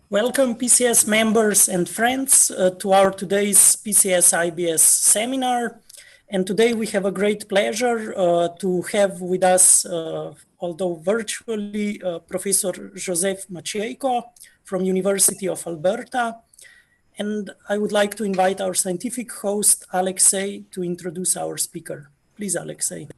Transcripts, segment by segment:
Welcome PCS members and friends to our today's PCS IBS seminar. And today we have a great pleasure to have with us, although virtually, Professor Joseph Maciejko from University of Alberta. And I would like to invite our scientific host, Alexei, to introduce our speaker. Please, Alexei.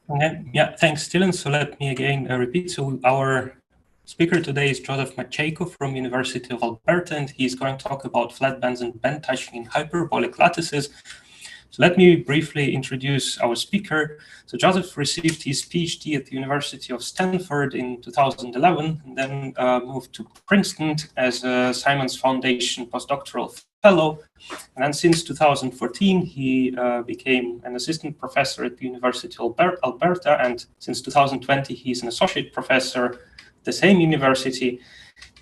Okay. Yeah, thanks, Dylan. So let me again repeat. So our speaker today is Joseph Maciejko from University of Alberta, and he's going to talk about flat bands and band touching in hyperbolic lattices. So let me briefly introduce our speaker. So Joseph received his PhD at the University of Stanford in 2011, and then moved to Princeton as a Simons Foundation postdoctoral fellow. And then since 2014, he became an assistant professor at the University of Alberta, and since 2020, he's an associate professor at the same university.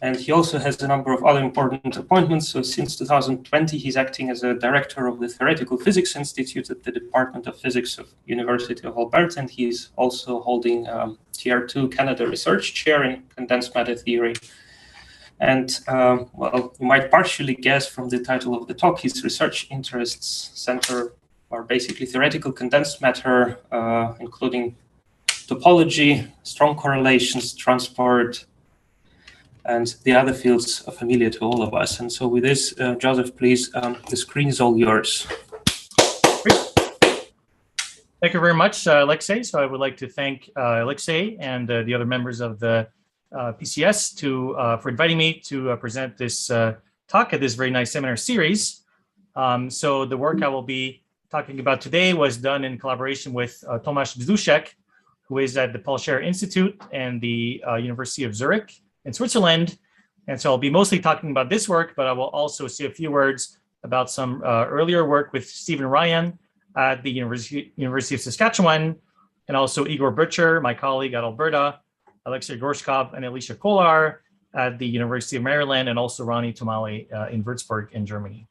And he also has a number of other important appointments. So since 2020, he's acting as a director of the Theoretical Physics Institute at the Department of Physics of University of Alberta. And he's also holding Tier 2 Canada Research Chair in Condensed Matter Theory. And well, you might partially guess from the title of the talk, his research interests center are basically theoretical condensed matter, including topology, strong correlations, transport, and the other fields are familiar to all of us. And so with this, Joseph, please, the screen is all yours. Thank you very much, Alexei. So I would like to thank Alexei and the other members of the PCS for inviting me to present this talk at this very nice seminar series. So the work I will be talking about today was done in collaboration with Tomasz Bzdusek, who is at the Paul Scherrer Institute and the University of Zurich in Switzerland. And so I'll be mostly talking about this work, but I will also say a few words about some earlier work with Stephen Ryan at the University of Saskatchewan, and also Igor Butcher, my colleague at Alberta, Alexei Gorshkov and Alicia Kolar at the University of Maryland, and also Ronnie Tomali in Würzburg in Germany.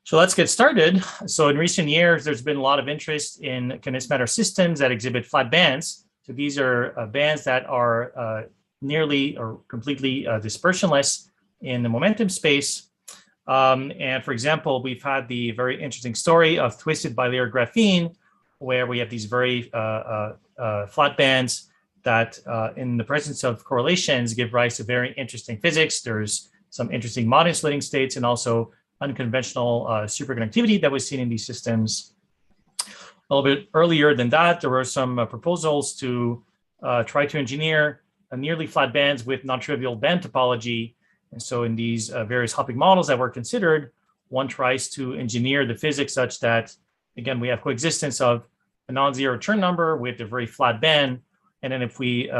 So let's get started. So in recent years, there's been a lot of interest in condensed matter systems that exhibit flat bands. So these are bands that are nearly or completely dispersionless in the momentum space. And for example, we've had the very interesting story of twisted bilayer graphene, where we have these very flat bands that in the presence of correlations give rise to very interesting physics. There's some interesting modern splitting states and also unconventional superconductivity that was seen in these systems. A little bit earlier than that, there were some proposals to try to engineer nearly flat bands with non-trivial band topology. And so in these various hopping models that were considered, one tries to engineer the physics such that, again, we have coexistence of a non-zero Chern number with a very flat band. And then if we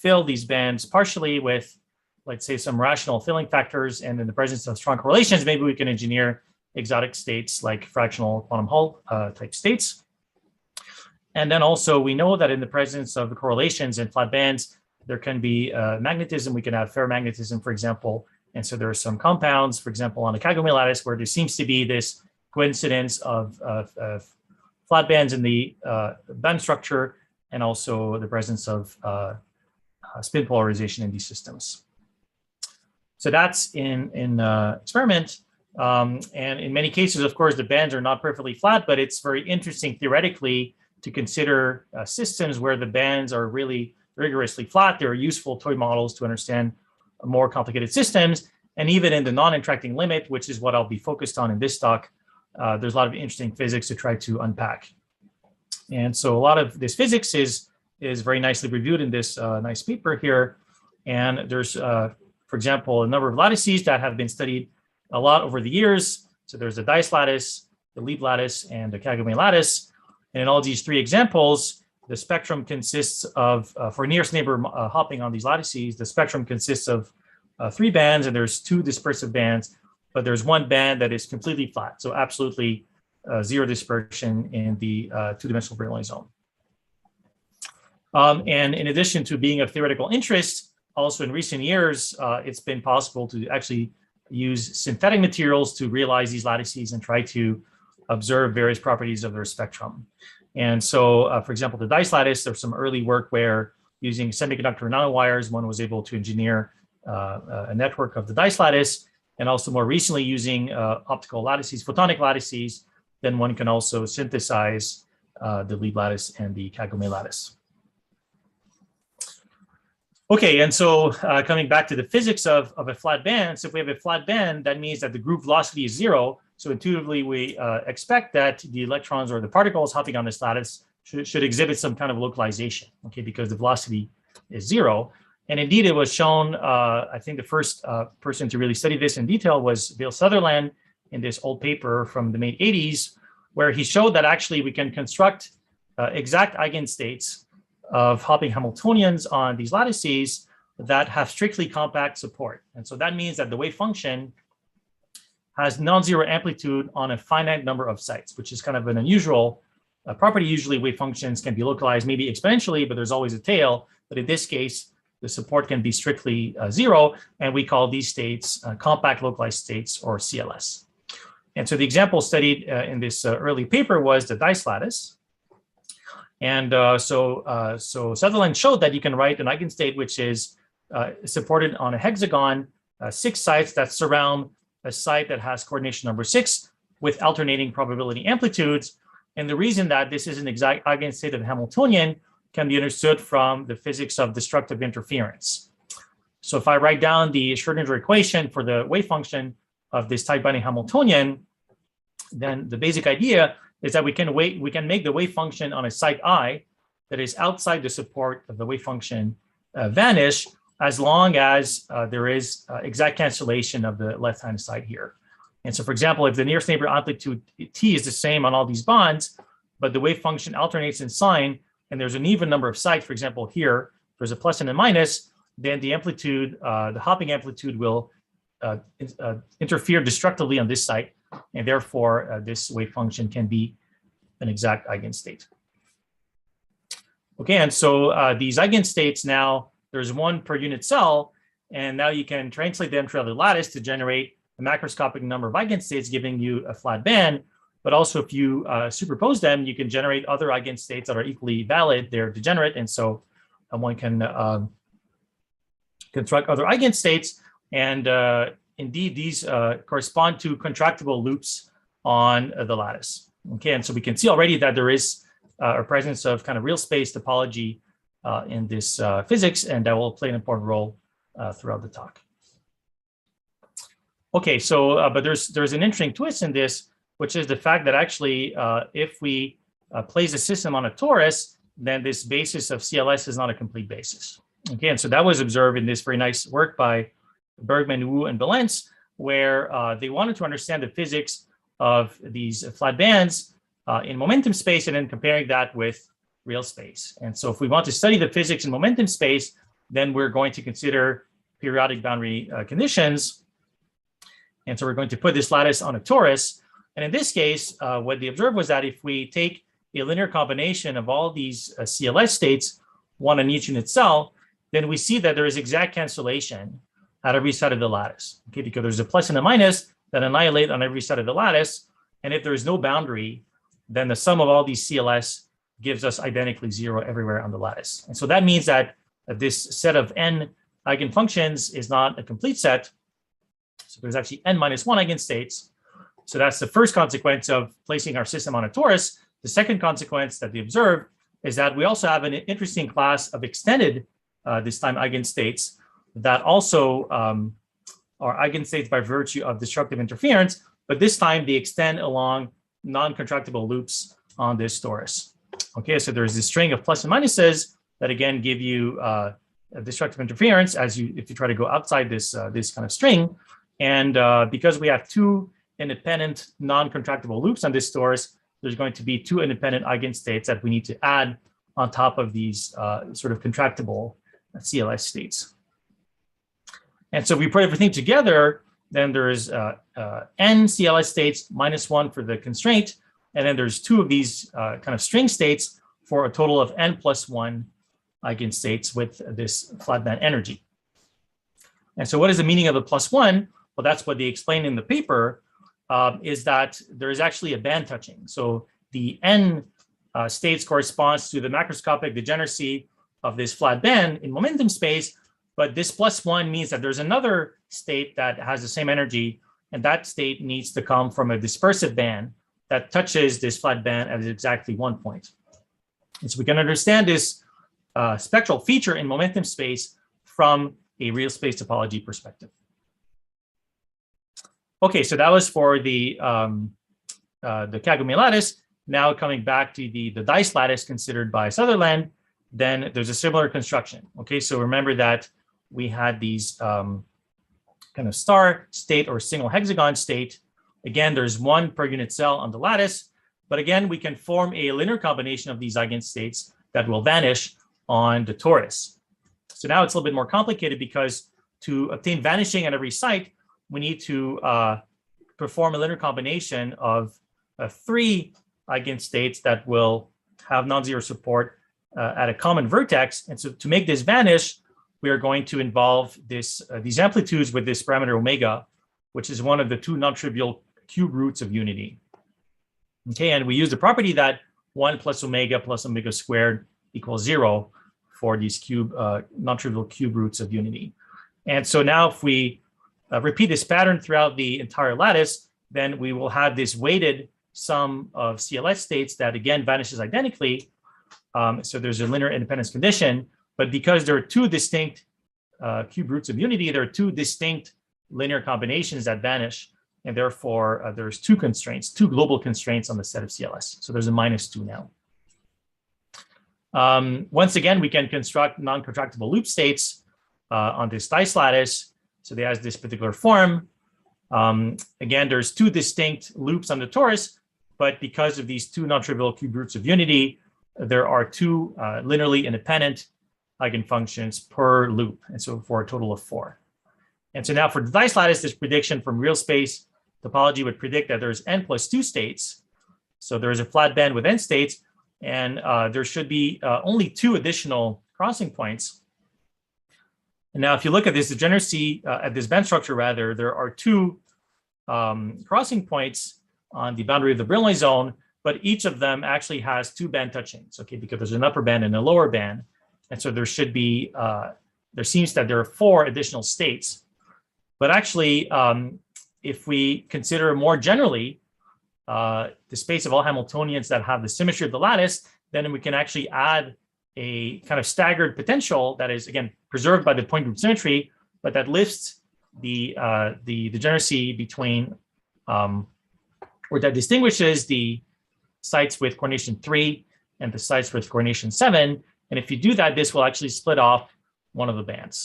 fill these bands partially with, let's say, some rational filling factors, and in the presence of strong correlations, maybe we can engineer exotic states like fractional quantum Hall type states. And then also we know that in the presence of the correlations in flat bands, there can be magnetism. We can have ferromagnetism, for example. And so there are some compounds, for example, on the kagome lattice, where there seems to be this coincidence of flat bands in the band structure, and also the presence of spin polarization in these systems. So that's in experiment. And in many cases, of course, the bands are not perfectly flat, but it's very interesting theoretically to consider systems where the bands are really rigorously flat. There are useful toy models to understand more complicated systems. And even in the non-interacting limit, which is what I'll be focused on in this talk, there's a lot of interesting physics to try to unpack. And so a lot of this physics is very nicely reviewed in this nice paper here. And there's, for example, a number of lattices that have been studied a lot over the years. So there's the Dice lattice, the Lieb lattice, and the Kagome lattice. And in all these three examples, the spectrum consists of, for nearest neighbor hopping on these lattices, the spectrum consists of 3 bands, and there's 2 dispersive bands, but there's 1 band that is completely flat. So absolutely zero dispersion in the 2-dimensional Bernoulli zone. And in addition to being of theoretical interest, also in recent years, it's been possible to actually use synthetic materials to realize these lattices and try to observe various properties of their spectrum. And so, for example, the Dice lattice, there's some early work where using semiconductor nanowires, one was able to engineer a network of the dice lattice, and also more recently using optical lattices, photonic lattices, then one can also synthesize the Lie lattice and the kagome lattice. Okay, and so coming back to the physics of a flat band, so if we have a flat band, that means that the group velocity is 0. So intuitively, we expect that the electrons or the particles hopping on this lattice should exhibit some kind of localization, okay, because the velocity is 0. And indeed, it was shown, I think the first person to really study this in detail was Bill Sutherland in this old paper from the mid-80s, where he showed that actually we can construct exact eigenstates of hopping Hamiltonians on these lattices that have strictly compact support. And so that means that the wave function has non-zero amplitude on a finite number of sites, which is kind of an unusual property. Usually wave functions can be localized maybe exponentially, but there's always a tail. But in this case, the support can be strictly 0, and we call these states compact localized states, or CLS. And so the example studied in this early paper was the dice lattice. And so Sutherland showed that you can write an eigenstate which is supported on a hexagon, 6 sites that surround a site that has coordination number 6 with alternating probability amplitudes. And the reason that this is an exact eigenstate of Hamiltonian can be understood from the physics of destructive interference. So if I write down the Schrödinger equation for the wave function of this tight binding Hamiltonian, then the basic idea is that we can make the wave function on a site I that is outside the support of the wave function vanish, as long as there is exact cancellation of the left-hand side here. And so, for example, if the nearest neighbor amplitude t is the same on all these bonds, but the wave function alternates in sign, and there's an even number of sites, for example, here, there's a plus and a minus, then the amplitude, the hopping amplitude will interfere destructively on this site, and therefore this wave function can be an exact eigenstate. Okay, and so these eigenstates now, there's one per unit cell, and now you can translate them throughout the lattice to generate a macroscopic number of eigenstates, giving you a flat band. But also, if you superpose them, you can generate other eigenstates that are equally valid. They're degenerate, and so one can construct other eigenstates. And indeed, these correspond to contractible loops on the lattice. Okay, and so we can see already that there is a presence of kind of real space topology in this physics, and that will play an important role throughout the talk. Okay, so but there's an interesting twist in this, which is the fact that actually, if we place a system on a torus, then this basis of CLS is not a complete basis. Okay, and so that was observed in this very nice work by Bergman, Wu, and Balents, where they wanted to understand the physics of these flat bands in momentum space, and then comparing that with real space. And so if we want to study the physics in momentum space, then we're going to consider periodic boundary conditions. And so we're going to put this lattice on a torus. And in this case, what they observed was that if we take a linear combination of all these CLS states, one on each unit cell, then we see that there is exact cancellation at every side of the lattice, okay, because there's a plus and a minus that annihilate on every side of the lattice. And if there is no boundary, then the sum of all these CLS gives us identically 0 everywhere on the lattice. And so that means that this set of n eigenfunctions is not a complete set. So there's actually n minus 1 eigenstates. So that's the first consequence of placing our system on a torus. The second consequence that they observed is that we also have an interesting class of extended, this time eigenstates, that also are eigenstates by virtue of destructive interference, but this time they extend along non-contractible loops on this torus. Okay, so there's this string of plus and minuses that again give you a destructive interference if you try to go outside this this kind of string. And because we have 2 independent non-contractible loops on this torus, there's going to be 2 independent eigenstates that we need to add on top of these sort of contractible CLS states. And so if we put everything together, then there's n CLS states minus 1 for the constraint, and then there's 2 of these kind of string states for a total of n plus 1 eigenstates with this flat band energy. And so what is the meaning of the plus 1? Well, that's what they explained in the paper, is that there is actually a band touching. So the n states corresponds to the macroscopic degeneracy of this flat band in momentum space, But this +1 means that there's another state that has the same energy, and that state needs to come from a dispersive band that touches this flat band at exactly 1 point. And so we can understand this spectral feature in momentum space from a real space topology perspective. Okay, so that was for the kagome lattice. Now coming back to the dice lattice considered by Sutherland, then there's a similar construction. Okay, so remember that we had these kind of star state or single hexagon state. Again, there's one per unit cell on the lattice, but again, we can form a linear combination of these eigenstates that will vanish on the torus. So now it's a little bit more complicated because to obtain vanishing at every site, we need to perform a linear combination of 3 eigenstates that will have non-zero support at a common vertex. And so to make this vanish, we are going to involve these amplitudes with this parameter omega, which is one of the 2 non-trivial cube roots of unity. Okay, and we use the property that 1 plus omega squared equals 0 for these non-trivial cube roots of unity. And so now if we repeat this pattern throughout the entire lattice, then we will have this weighted sum of CLS states that again vanishes identically. So there's a linear independence condition, but because there are 2 distinct cube roots of unity, there are 2 distinct linear combinations that vanish, and therefore there's 2 constraints, 2 global constraints on the set of CLS. So there's a -2 now. Once again, we can construct non-contractible loop states on this dice lattice. So they have this particular form. Again, there's 2 distinct loops on the torus, but because of these 2 non-trivial cube roots of unity, there are 2 linearly independent eigenfunctions per loop, and so for a total of 4. And so now for the dice lattice, this prediction from real space topology would predict that there's n plus 2 states. So there is a flat band with n states, and there should be only 2 additional crossing points. And now if you look at this degeneracy, at this band structure rather, there are 2 crossing points on the boundary of the Brillouin zone, but each of them actually has 2 band touchings, okay, because there's an upper band and a lower band. And so there should be, there seems that there are 4 additional states. But actually, if we consider more generally the space of all Hamiltonians that have the symmetry of the lattice, then we can actually add a kind of staggered potential that is, again, preserved by the point group symmetry, but that lifts the degeneracy between, or that distinguishes the sites with coordination 3 and the sites with coordination 7. And if you do that, this will actually split off one of the bands.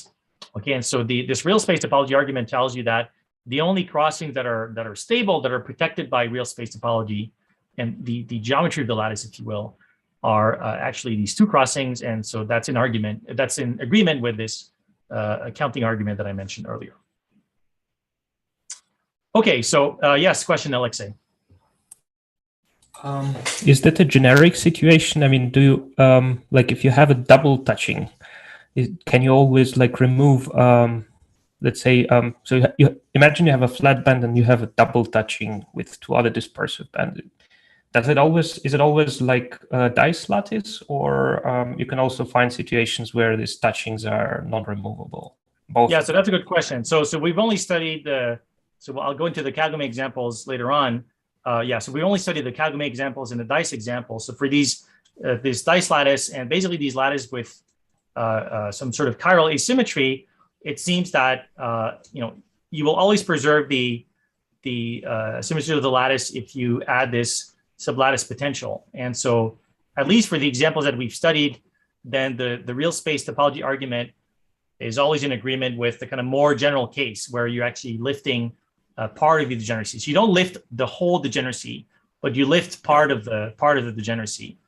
Okay, and so this real space topology argument tells you that the only crossings that are stable, that are protected by real space topology and the geometry of the lattice, if you will, are actually these 2 crossings. And so that's an argument, that's in agreement with this counting argument that I mentioned earlier. Okay, so yes, question, Alexei. Is that a generic situation? I mean, do you, like if you have a double touching, can you always like remove, let's say, so you imagine you have a flat band and you have a double touching with 2 other dispersive bands. Is it always like a dice lattice, or you can also find situations where these touchings are non-removable? Both. Yeah, so that's a good question. So we've only studied so I'll go into the kagome examples later on. So we only studied the kagome examples and the dice examples. So for these, this dice lattice and basically these lattices with some sort of chiral asymmetry, it seems that you will always preserve the symmetry of the lattice if you add this sublattice potential. And so at least for the examples that we've studied, then the real space topology argument is always in agreement with the kind of more general case where you're actually lifting part of the degeneracy. So you don't lift the whole degeneracy, but you lift part of the degeneracy.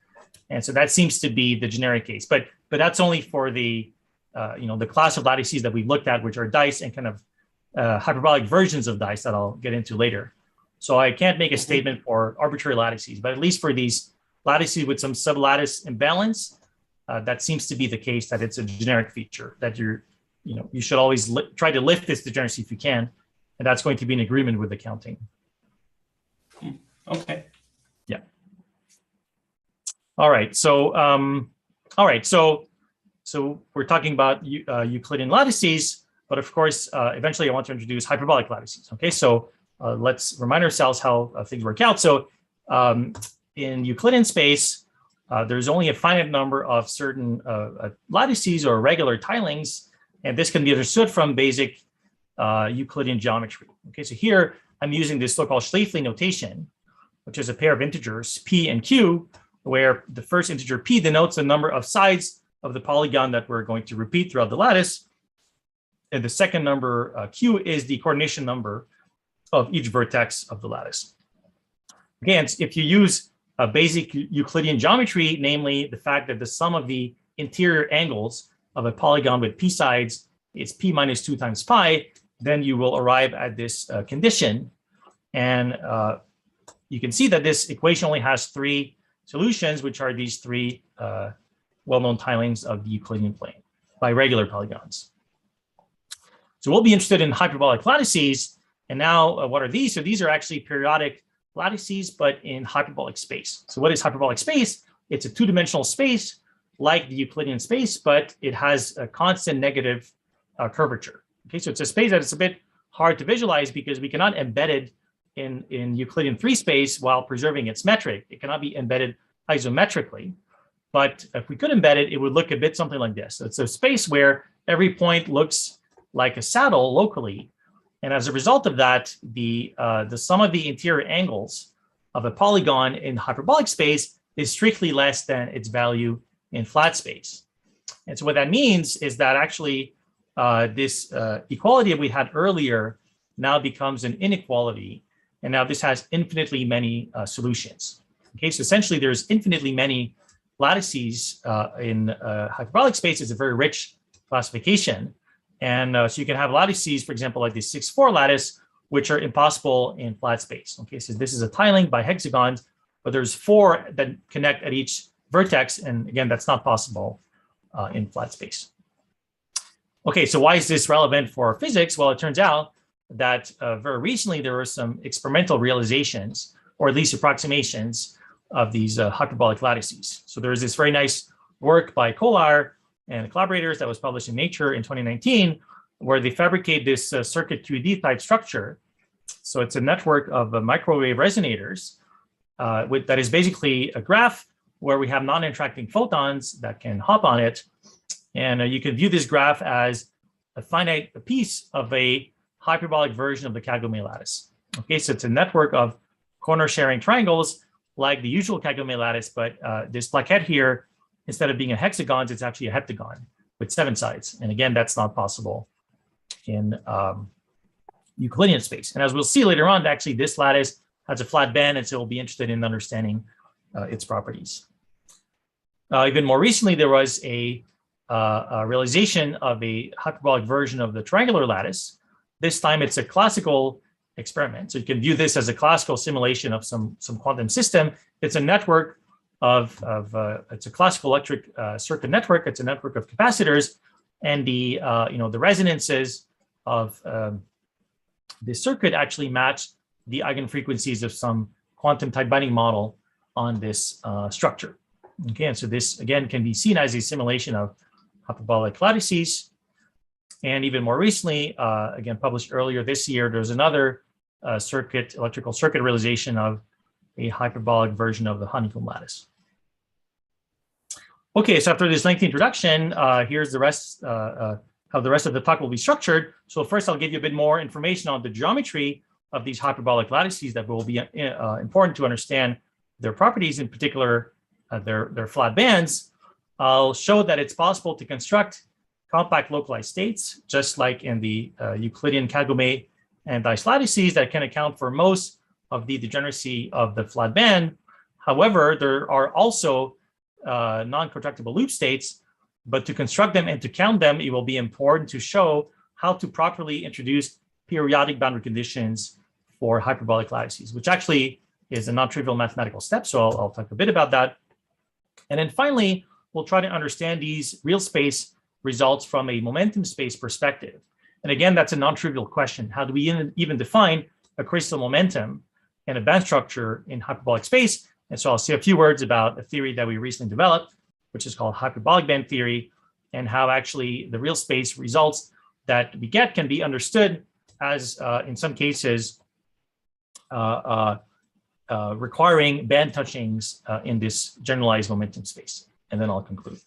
And so that seems to be the generic case. But that's only for the the class of lattices that we've looked at, which are dice and kind of hyperbolic versions of dice that I'll get into later. So I can't make a statement for arbitrary lattices, but at least for these lattices with some sublattice imbalance, that seems to be the case, that it's a generic feature that you should always try to lift this degeneracy if you can, and that's going to be in agreement with the counting. Okay. Yeah. All right. So So we're talking about Euclidean lattices, but of course, eventually I want to introduce hyperbolic lattices. Okay, so let's remind ourselves how things work out. So in Euclidean space, there's only a finite number of certain lattices or regular tilings, and this can be understood from basic Euclidean geometry. Okay, so here I'm using this so-called Schläfli notation, which is a pair of integers p and q, where the first integer p denotes the number of sides of the polygon that we're going to repeat throughout the lattice, and the second number q is the coordination number of each vertex of the lattice. Again, if you use a basic Euclidean geometry, namely the fact that the sum of the interior angles of a polygon with p sides is p minus 2 times pi, then you will arrive at this condition. And you can see that this equation only has 3 solutions, which are these 3 well-known tilings of the Euclidean plane by regular polygons. So we'll be interested in hyperbolic lattices. And now what are these? So these are actually periodic lattices, but in hyperbolic space. So what is hyperbolic space? It's a 2-dimensional space like the Euclidean space, but it has a constant negative curvature. Okay, so it's a space that it's a bit hard to visualize because we cannot embed it in Euclidean 3 space while preserving its metric. It cannot be embedded isometrically. But if we could embed it, it would look a bit something like this. So it's a space where every point looks like a saddle locally. And as a result of that, the sum of the interior angles of a polygon in hyperbolic space is strictly less than its value in flat space. And so what that means is that actually this equality that we had earlier now becomes an inequality. And now this has infinitely many solutions. Okay, so essentially there's infinitely many lattices in hyperbolic space. Is a very rich classification. And so you can have lattices, for example, like the 6-4 lattice, which are impossible in flat space. Okay, so this is a tiling by hexagons, but there's 4 that connect at each vertex. And again, that's not possible in flat space. Okay, so why is this relevant for physics? Well, it turns out that very recently there were some experimental realizations, or at least approximations, of these hyperbolic lattices. So there's this very nice work by Kolar and collaborators that was published in Nature in 2019, where they fabricate this circuit QED type structure. So it's a network of microwave resonators that is basically a graph where we have non-interacting photons that can hop on it. And you can view this graph as a finite piece of a hyperbolic version of the kagome lattice. Okay, so it's a network of corner sharing triangles like the usual kagome lattice, but this plaquette here, instead of being a hexagon, it's actually a heptagon with 7 sides. And again, that's not possible in Euclidean space. And as we'll see later on, actually this lattice has a flat band, and so we'll be interested in understanding its properties. Even more recently, there was a realization of a hyperbolic version of the triangular lattice. This time it's a classical experiment. So you can view this as a classical simulation of some quantum system. It's a network it's a classical electric circuit network. It's a network of capacitors, and the resonances of this circuit actually match the eigenfrequencies of some quantum type binding model on this structure. Okay, and so this again can be seen as a simulation of hyperbolic lattices. And even more recently, again published earlier this year, there's another electrical circuit realization of a hyperbolic version of the honeycomb lattice. Okay, so after this lengthy introduction, here's the rest, how the rest of the talk will be structured. So first, I'll give you a bit more information on the geometry of these hyperbolic lattices that will be important to understand their properties, in particular, their flat bands. I'll show that it's possible to construct compact localized states, just like in the Euclidean kagome and dice lattices, that can account for most of the degeneracy of the flat band. However, there are also non-contractible loop states, but to construct them and to count them, it will be important to show how to properly introduce periodic boundary conditions for hyperbolic lattices, which actually is a non-trivial mathematical step. So I'll talk a bit about that. And then finally, we'll try to understand these real space results from a momentum space perspective. And again, that's a non-trivial question. How do we even define a crystal momentum and a band structure in hyperbolic space? And so I'll say a few words about a theory that we recently developed, which is called hyperbolic band theory. and how actually the real space results that we get can be understood as, in some cases, requiring band touchings in this generalized momentum space. And then I'll conclude.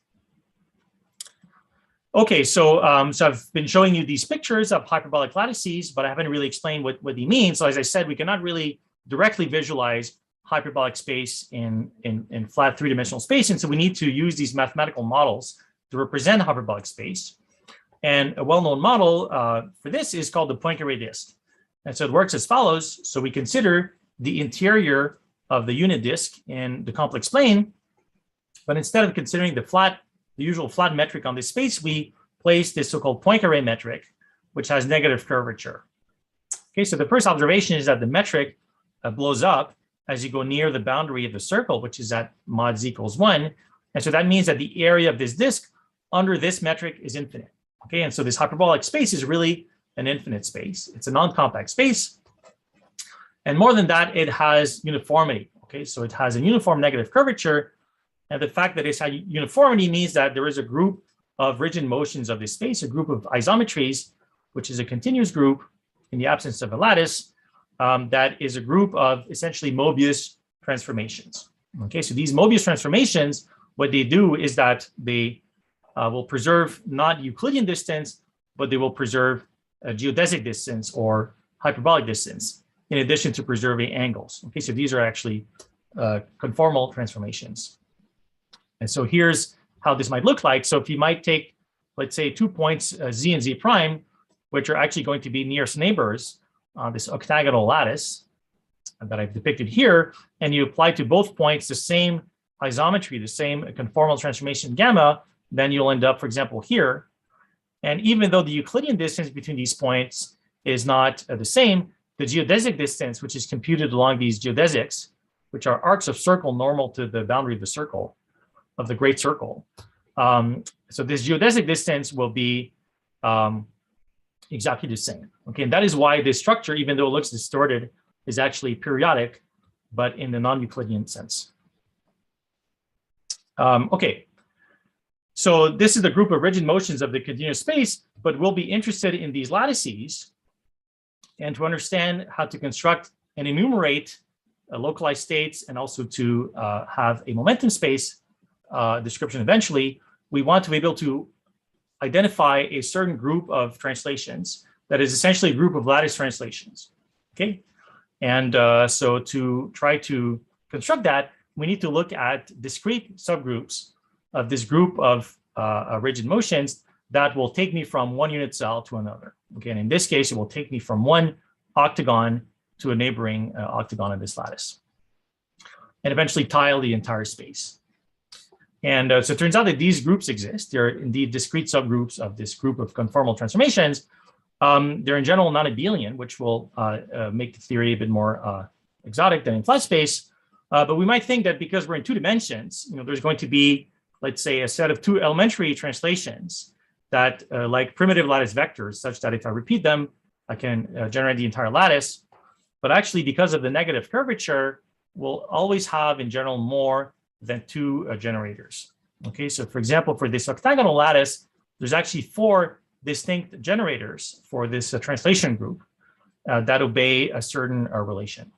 Okay, so I've been showing you these pictures of hyperbolic lattices, but I haven't really explained what they mean. So as I said, we cannot really directly visualize hyperbolic space in flat three-dimensional space. And so we need to use these mathematical models to represent hyperbolic space. And a well-known model for this is called the Poincare disk. And so it works as follows. So we consider the interior of the unit disk in the complex plane, but instead of considering the usual flat metric on this space, we place this so-called Poincare metric, which has negative curvature. Okay, so the first observation is that the metric blows up as you go near the boundary of the circle, which is at mod z equals 1. And so that means that the area of this disk under this metric is infinite. Okay, and so this hyperbolic space is really an infinite space. It's a non-compact space. And more than that, it has uniformity. Okay, so it has a uniform negative curvature. And the fact that it's had uniformity means that there is a group of rigid motions of this space, a group of isometries, which is a continuous group in the absence of a lattice, that is a group of essentially Mobius transformations. Okay, so these Mobius transformations, what they do is that they will preserve not Euclidean distance, but they will preserve a geodesic distance or hyperbolic distance, in addition to preserving angles. Okay, so these are actually conformal transformations. And so here's how this might look like. So if you might take, let's say, 2 points, z and z prime, which are actually going to be nearest neighbors on this octagonal lattice that I've depicted here, and you apply to both points the same isometry, the same conformal transformation gamma, then you'll end up, for example, here. And even though the Euclidean distance between these points is not the same, the geodesic distance, which is computed along these geodesics, which are arcs of circle normal to the boundary of the circle, of the great circle. So this geodesic distance will be exactly the same. Okay, and that is why this structure, even though it looks distorted, is actually periodic, but in the non-Euclidean sense. Okay, so this is the group of rigid motions of the continuous space, but we'll be interested in these lattices and to understand how to construct and enumerate localized states and also to have a momentum space description eventually. We want to be able to identify a certain group of translations that is essentially a group of lattice translations. Okay, and so to try to construct that, we need to look at discrete subgroups of this group of rigid motions that will take me from one unit cell to another. Okay, and in this case, it will take me from one octagon to a neighboring octagon of this lattice, and eventually tile the entire space. And so it turns out that these groups exist. They're indeed discrete subgroups of this group of conformal transformations. They're in general non-abelian, which will make the theory a bit more exotic than in flat space. But we might think that because we're in 2 dimensions, there's going to be, let's say, a set of 2 elementary translations that like primitive lattice vectors, such that if I repeat them, I can generate the entire lattice. But actually, because of the negative curvature, we'll always have in general more than 2 generators. Okay, so for example, for this octagonal lattice, there's actually 4 distinct generators for this translation group that obey a certain relation.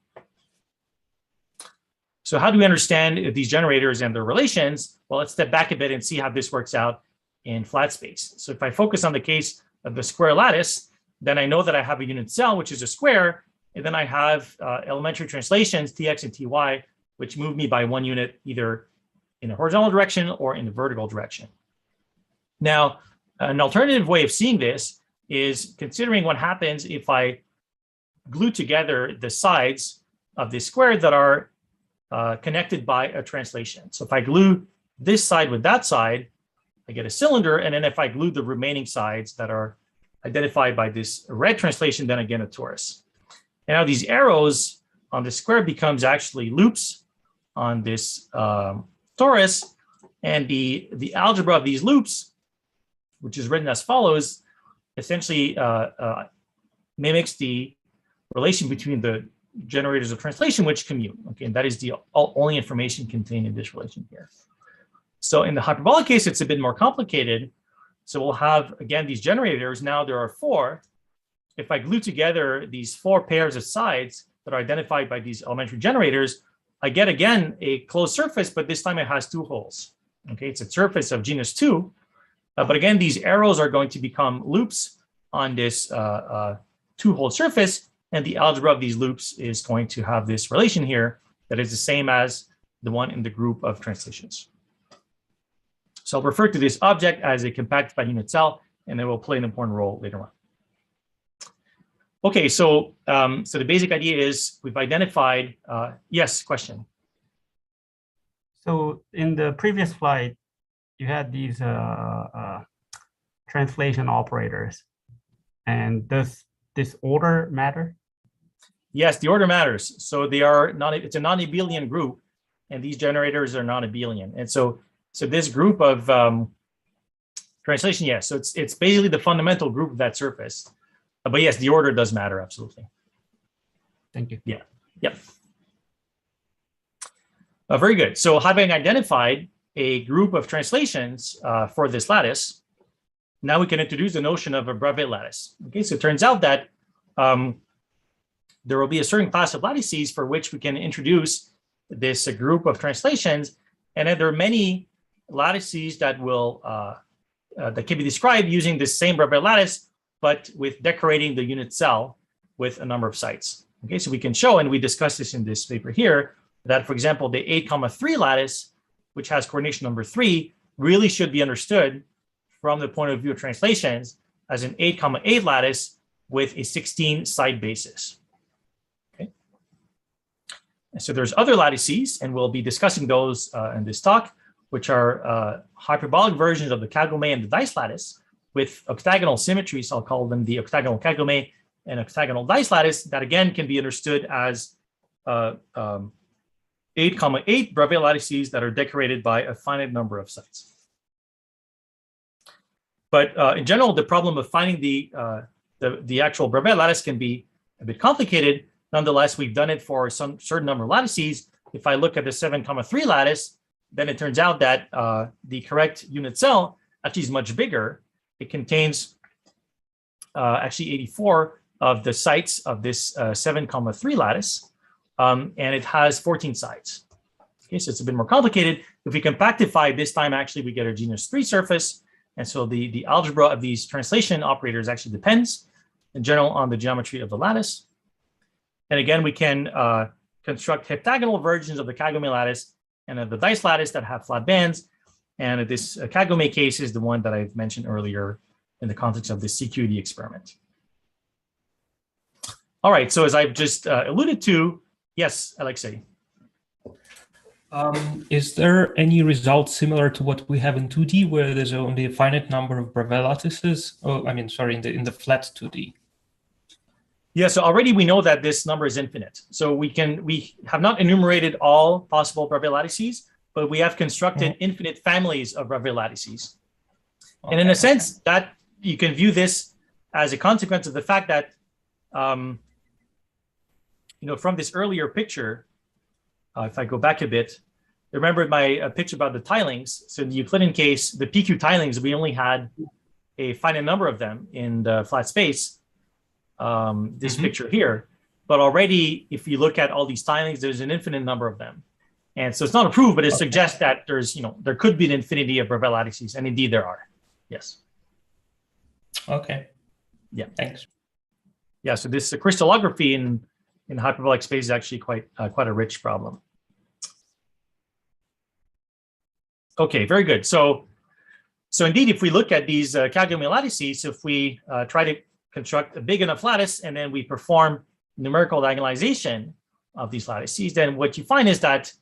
So how do we understand these generators and their relations? Well, let's step back a bit and see how this works out in flat space. So if I focus on the case of the square lattice, then I know that I have a unit cell, which is a square, and then I have elementary translations, Tx and Ty, which move me by 1 unit either in the horizontal direction or in the vertical direction. Now, an alternative way of seeing this is considering what happens if I glue together the sides of this square that are connected by a translation. So if I glue this side with that side, I get a cylinder. And then if I glue the remaining sides that are identified by this red translation, then again a torus. And now these arrows on the square becomes actually loops on this torus, and the algebra of these loops, which is written as follows, essentially mimics the relation between the generators of translation which commute. Okay, and that is the only information contained in this relation here. So in the hyperbolic case, it's a bit more complicated. So we'll have, again, these generators. Now there are 4. If I glue together these 4 pairs of sides that are identified by these elementary generators, I get, again, a closed surface, but this time it has 2 holes. Okay, it's a surface of genus 2. But again, these arrows are going to become loops on this 2-hole surface. And the algebra of these loops is going to have this relation here that is the same as the one in the group of translations. So I'll refer to this object as a compactified unit cell, and it will play an important role later on. Okay, so so the basic idea is we've identified, yes, question. So in the previous slide, you had these translation operators, and does this order matter? Yes, the order matters. So they are not, it's a non-abelian group, and these generators are non-abelian. And so this group of translation, yes, so it's basically the fundamental group of that surface. But yes, the order does matter, absolutely. Thank you. Yeah, yep. Very good. So having identified a group of translations for this lattice, now we can introduce the notion of a Bravais lattice. Okay, so it turns out that there will be a certain class of lattices for which we can introduce this group of translations, and then there are many lattices that will that can be described using this same Bravais lattice, but with decorating the unit cell with a number of sites. Okay, so we can show, and we discussed this in this paper here, that, for example, the 8,3 lattice, which has coordination number 3, really should be understood from the point of view of translations as an 8,8 lattice with a 16 side basis. Okay. And so there's other lattices, and we'll be discussing those in this talk, which are hyperbolic versions of the kagome and the dice lattice with octagonal symmetry. So I'll call them the octagonal kagome and octagonal dice lattice that, again, can be understood as 8,8 Bravais lattices that are decorated by a finite number of sites. But in general, the problem of finding the actual Bravais lattice can be a bit complicated. Nonetheless, we've done it for some certain number of lattices. If I look at the 7,3 lattice, then it turns out that the correct unit cell actually is much bigger. It contains actually 84 of the sites of this 7,3 lattice, and it has 14 sides. Okay, so it's a bit more complicated. If we compactify this time, actually, we get a genus 3 surface. And so the algebra of these translation operators actually depends, in general, on the geometry of the lattice. And again, we can construct heptagonal versions of the kagome lattice and of the dice lattice that have flat bands. And this kagome case is the one that I've mentioned earlier in the context of the CQD experiment. All right, so as I've just alluded to, yes, Alexei. Is there any result similar to what we have in 2D, where there's only a finite number of Bravais lattices? Oh, I mean, sorry, in the flat 2D. Yeah, so already we know that this number is infinite. So we have not enumerated all possible Bravais lattices, but we have constructed infinite families of Bravais lattices. Okay. And in a sense, that you can view this as a consequence of the fact that, from this earlier picture, if I go back a bit, remember my picture about the tilings. So in the Euclidean case, the PQ tilings, we only had a finite number of them in the flat space, this picture here. But already, if you look at all these tilings, there's an infinite number of them. And so it's not a proof, but it suggests that there's, there could be an infinity of Bravais lattices. And indeed there are. Yes. Okay. Yeah. Thanks. Yeah. So this crystallography in hyperbolic space is actually quite a rich problem. Okay, very good. So indeed, if we look at these kagome lattices, if we try to construct a big enough lattice and then we perform numerical diagonalization of these lattices, then what you find is that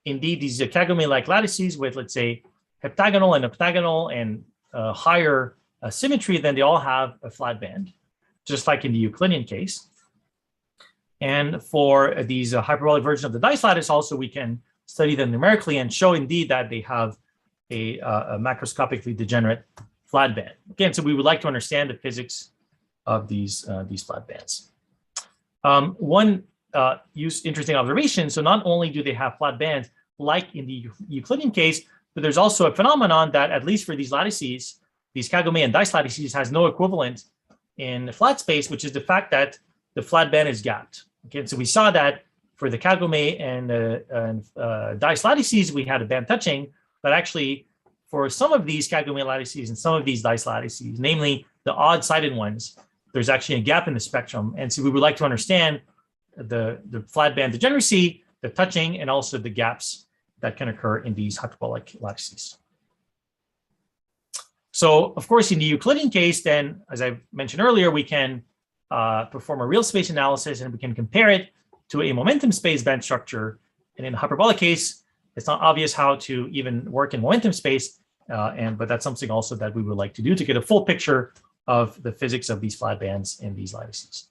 indeed these kagome-like lattices with, let's say, heptagonal and octagonal and higher symmetry, then they all have a flat band, just like in the Euclidean case. And for these hyperbolic versions of the dice lattice, also we can study them numerically and show indeed that they have a macroscopically degenerate flat band. Again, so we would like to understand the physics of these flat bands. One interesting observation, so not only do they have flat bands like in the Euclidean case, but there's also a phenomenon that, at least for these lattices, these kagome and dice lattices has no equivalent in the flat space, which is the fact that the flat band is gapped. Okay, so we saw that for the kagome and dice lattices, we had a band touching, but actually for some of these kagome lattices and some of these dice lattices, namely the odd-sided ones, there's actually a gap in the spectrum. And so we would like to understand the flat band degeneracy, the touching, and also the gaps that can occur in these hyperbolic lattices. So of course, in the Euclidean case, then, as I mentioned earlier, we can perform a real space analysis and we can compare it to a momentum space band structure. And in the hyperbolic case, it's not obvious how to even work in momentum space, but that's something also that we would like to do to get a full picture of the physics of these flat bands in these lattices.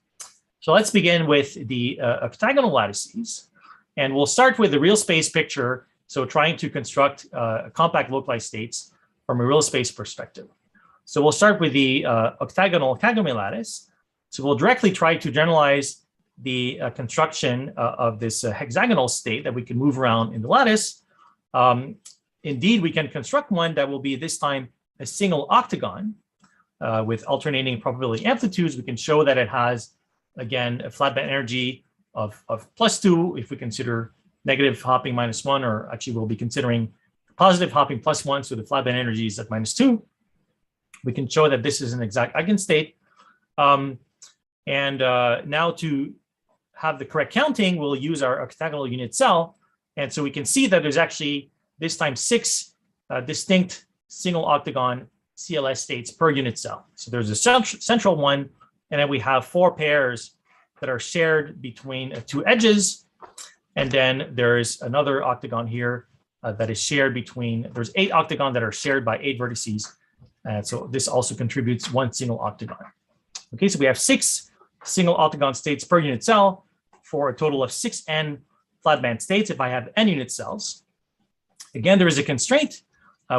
So let's begin with the octagonal lattices. And we'll start with the real space picture. So trying to construct compact localized states from a real space perspective. So we'll start with the octagonal kagome lattice. So we'll directly try to generalize the construction of this hexagonal state that we can move around in the lattice. Indeed, we can construct one that will be this time a single octagon with alternating probability amplitudes. We can show that it has, again, a flat band energy of +2 if we consider negative hopping -1, or actually we'll be considering positive hopping +1, so the flat band energy is at -2. We can show that this is an exact eigenstate. Now to have the correct counting, we'll use our octagonal unit cell. And so we can see that there's actually this time 6 distinct single octagon CLS states per unit cell. So there's a central one, and then we have 4 pairs that are shared between 2 edges. And then there's another octagon here that is shared between, there's 8 octagons that are shared by 8 vertices. So this also contributes 1 single octagon. Okay, so we have 6 single octagon states per unit cell for a total of 6n flat band states if I have n unit cells. Again, there is a constraint,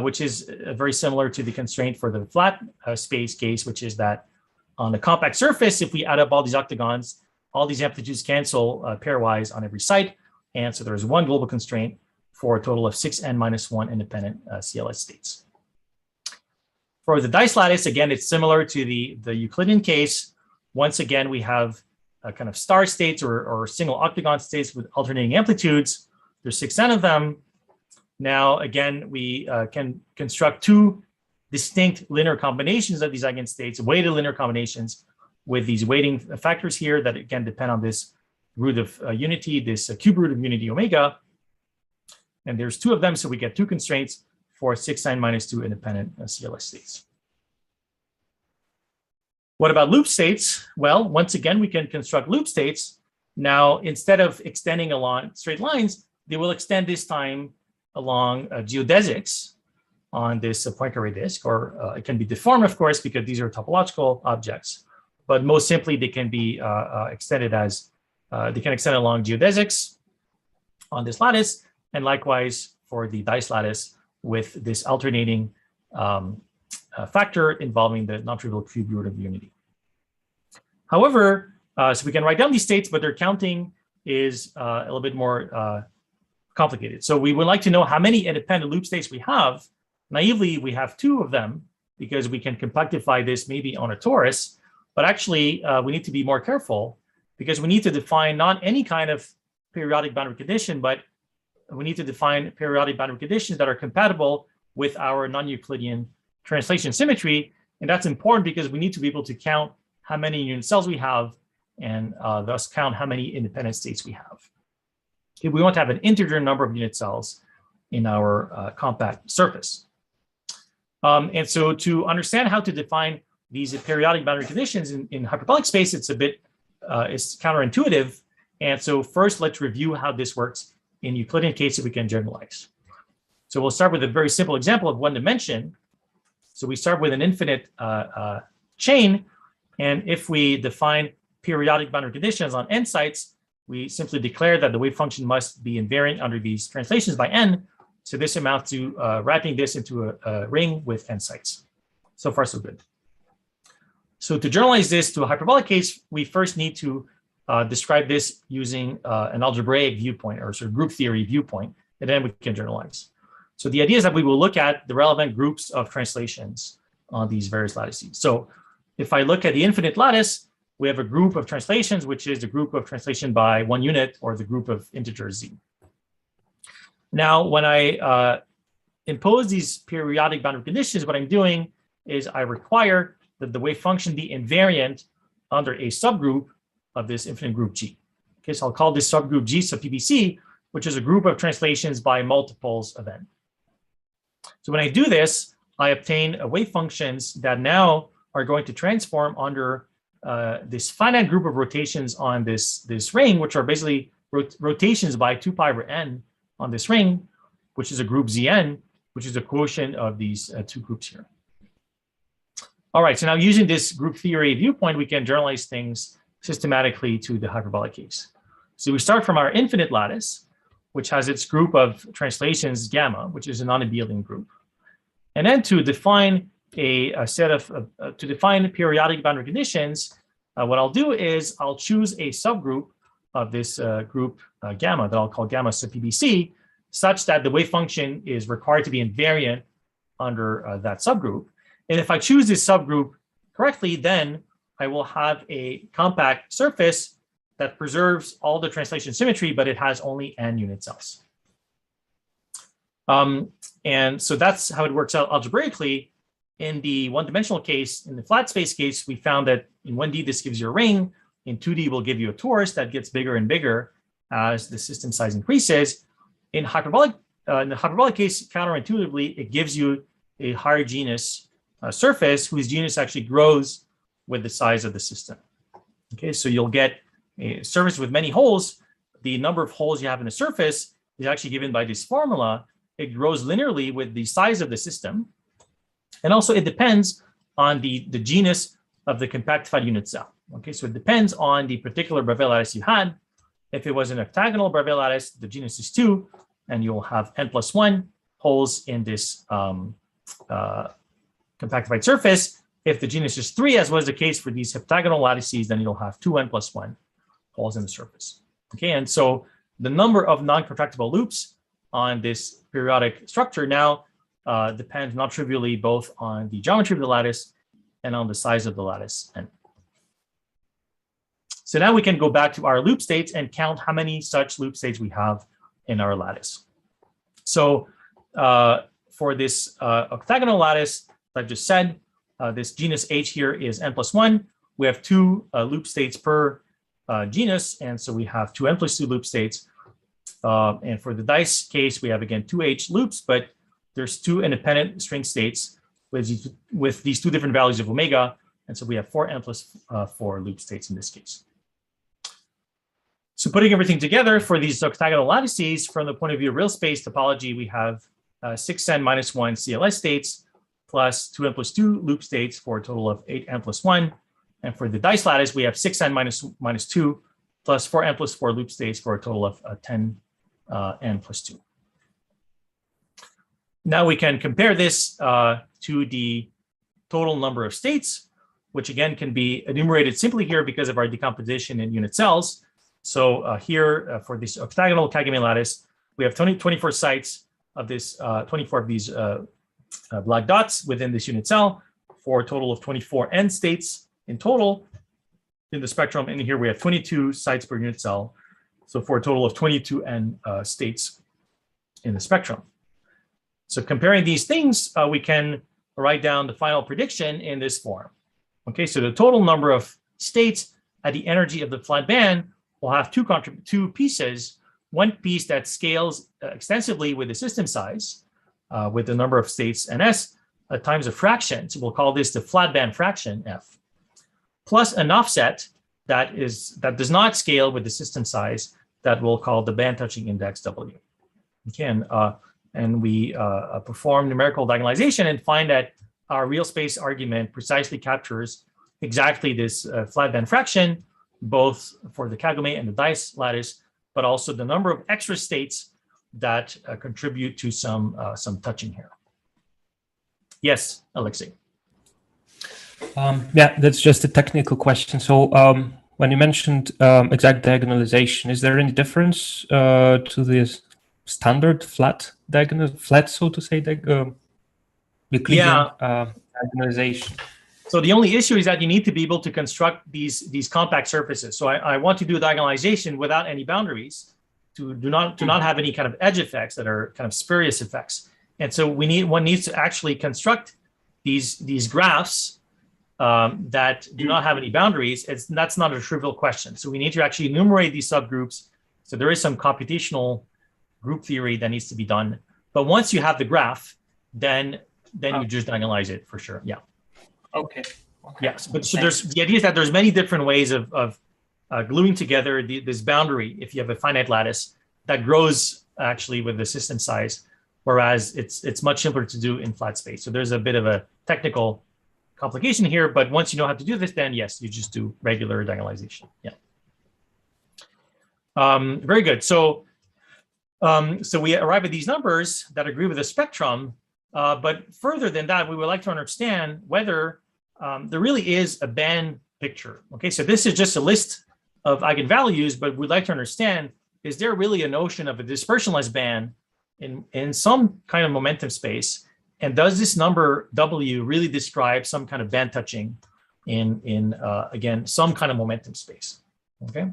which is very similar to the constraint for the flat space case, which is that on the compact surface, if we add up all these octagons, all these amplitudes cancel pairwise on every site. And so there's 1 global constraint for a total of 6n-1 independent CLS states. For the dice lattice, again, it's similar to the Euclidean case. Once again, we have a kind of star states or single octagon states with alternating amplitudes. There's 6n of them. Now, again, we can construct 2 distinct linear combinations of these eigenstates, weighted linear combinations with these weighting factors here that again depend on this root of unity, this cube root of unity omega. And there's 2 of them, so we get 2 constraints for 6n-2 independent CLS states. What about loop states? Well, once again, we can construct loop states. Now, instead of extending along straight lines, they will extend this time along geodesics on this Poincare disk, or it can be deformed, of course, because these are topological objects. But most simply, they can be extended as, they can extend along geodesics on this lattice, and likewise for the dice lattice with this alternating factor involving the non-trivial cube root of unity. However, so we can write down these states, but their counting is a little bit more complicated. So we would like to know how many independent loop states we have. Naively, we have 2 of them because we can compactify this maybe on a torus, but actually we need to be more careful because we need to define not any kind of periodic boundary condition, but we need to define periodic boundary conditions that are compatible with our non-Euclidean translation symmetry. And that's important because we need to be able to count how many unit cells we have and thus count how many independent states we have. If we want to have an integer number of unit cells in our compact surface. And so to understand how to define these periodic boundary conditions in hyperbolic space, it's a bit, it's counterintuitive. And so first, let's review how this works in Euclidean case that we can generalize. So we'll start with a very simple example of 1 dimension. So we start with an infinite chain. And if we define periodic boundary conditions on n sites, we simply declare that the wave function must be invariant under these translations by n. So this amounts to wrapping this into a ring with n sites. So far, so good. So to generalize this to a hyperbolic case, we first need to describe this using an algebraic viewpoint or sort of group theory viewpoint, and then we can generalize. So the idea is that we will look at the relevant groups of translations on these various lattices. So if I look at the infinite lattice, we have a group of translations, which is the group of translation by one unit, or the group of integers z. Now, when I impose these periodic boundary conditions, what I'm doing is I require that the wave function be invariant under a subgroup of this infinite group G. Okay, so I'll call this subgroup G sub PBC, which is a group of translations by multiples of n. So when I do this, I obtain wave functions that now are going to transform under this finite group of rotations on this ring, which are basically rotations by 2 pi over n on this ring, which is a group Zn, which is a quotient of these two groups here. All right, so now using this group theory viewpoint, we can generalize things systematically to the hyperbolic case. So we start from our infinite lattice, which has its group of translations gamma, which is a non-abelian group. And then to define a set of, to define periodic boundary conditions, what I'll do is I'll choose a subgroup of this group gamma that I'll call gamma sub PBC, such that the wave function is required to be invariant under that subgroup. And if I choose this subgroup correctly, then I will have a compact surface that preserves all the translation symmetry, but it has only n unit cells. And so that's how it works out algebraically. In the one-dimensional case, in the flat space case, we found that in 1D, this gives you a ring. In 2D, will give you a torus that gets bigger and bigger as the system size increases. In the hyperbolic case, counterintuitively, it gives you a higher genus surface whose genus actually grows with the size of the system. Okay, so you'll get a surface with many holes. The number of holes you have in the surface is actually given by this formula. It grows linearly with the size of the system. And also it depends on the genus of the compactified unit cell. Okay, so it depends on the particular Bravais lattice you had. If it was an octagonal Bravais lattice, the genus is 2, and you'll have n+1 holes in this compactified surface. If the genus is 3, as was the case for these heptagonal lattices, then you'll have 2n+1 holes in the surface. Okay, and so the number of non-contractible loops on this periodic structure now depends not trivially both on the geometry of the lattice and on the size of the lattice n. So now we can go back to our loop states and count how many such loop states we have in our lattice. So for this octagonal lattice, I've just said, this genus H here is n+1. We have 2 loop states per genus, and so we have 2 n+2 loop states. And for the dice case, we have again 2 H loops, but there's 2 independent string states with these 2 different values of omega, and so we have 4 n+4 loop states in this case. So putting everything together for these octagonal lattices, from the point of view of real space topology, we have 6n-1 CLS states plus 2n+2 loop states for a total of 8n+1. And for the dice lattice, we have 6n-2 plus 4n+4 loop states for a total of 10n+2. Now we can compare this to the total number of states, which again can be enumerated simply here because of our decomposition in unit cells. So here for this octagonal kagome lattice, we have 24 sites of this, 24 of these black dots within this unit cell for a total of 24 n states in total in the spectrum. And here we have 22 sites per unit cell. So for a total of 22 n states in the spectrum. So comparing these things, we can write down the final prediction in this form. Okay, so the total number of states at the energy of the flat band will have two pieces. One piece that scales extensively with the system size, with the number of states ns times a fraction. So we'll call this the flat band fraction f, plus an offset that does not scale with the system size that we'll call the band touching index w. Okay, and we perform numerical diagonalization and find that our real space argument precisely captures exactly this flat band fraction, both for the kagome and the dice lattice, but also the number of extra states that contribute to some touching here. Yes, Alexei. Yeah, that's just a technical question. So when you mentioned exact diagonalization, is there any difference to this standard flat diagonal, so to say, Euclidean diagonalization. So the only issue is that you need to be able to construct these compact surfaces. So I want to do diagonalization without any boundaries to not have any kind of edge effects that are kind of spurious effects. And so one needs to actually construct these graphs that do not have any boundaries. That's not a trivial question. So we need to actually enumerate these subgroups. So there is some computational group theory that needs to be done. But once you have the graph, then you just diagonalize it for sure. Yeah. Okay. Yes, but so the idea is that there's many different ways of gluing together this boundary if you have a finite lattice that grows actually with the system size, whereas it's much simpler to do in flat space. So there's a bit of a technical complication here, but once you know how to do this, then yes, you just do regular diagonalization. Yeah. Very good. So we arrive at these numbers that agree with the spectrum, but further than that, we would like to understand whether there really is a band picture. Okay, so this is just a list of eigenvalues, but we'd like to understand, is there really a notion of a dispersionless band in some kind of momentum space? And does this number W really describe some kind of band touching in again, some kind of momentum space? Okay.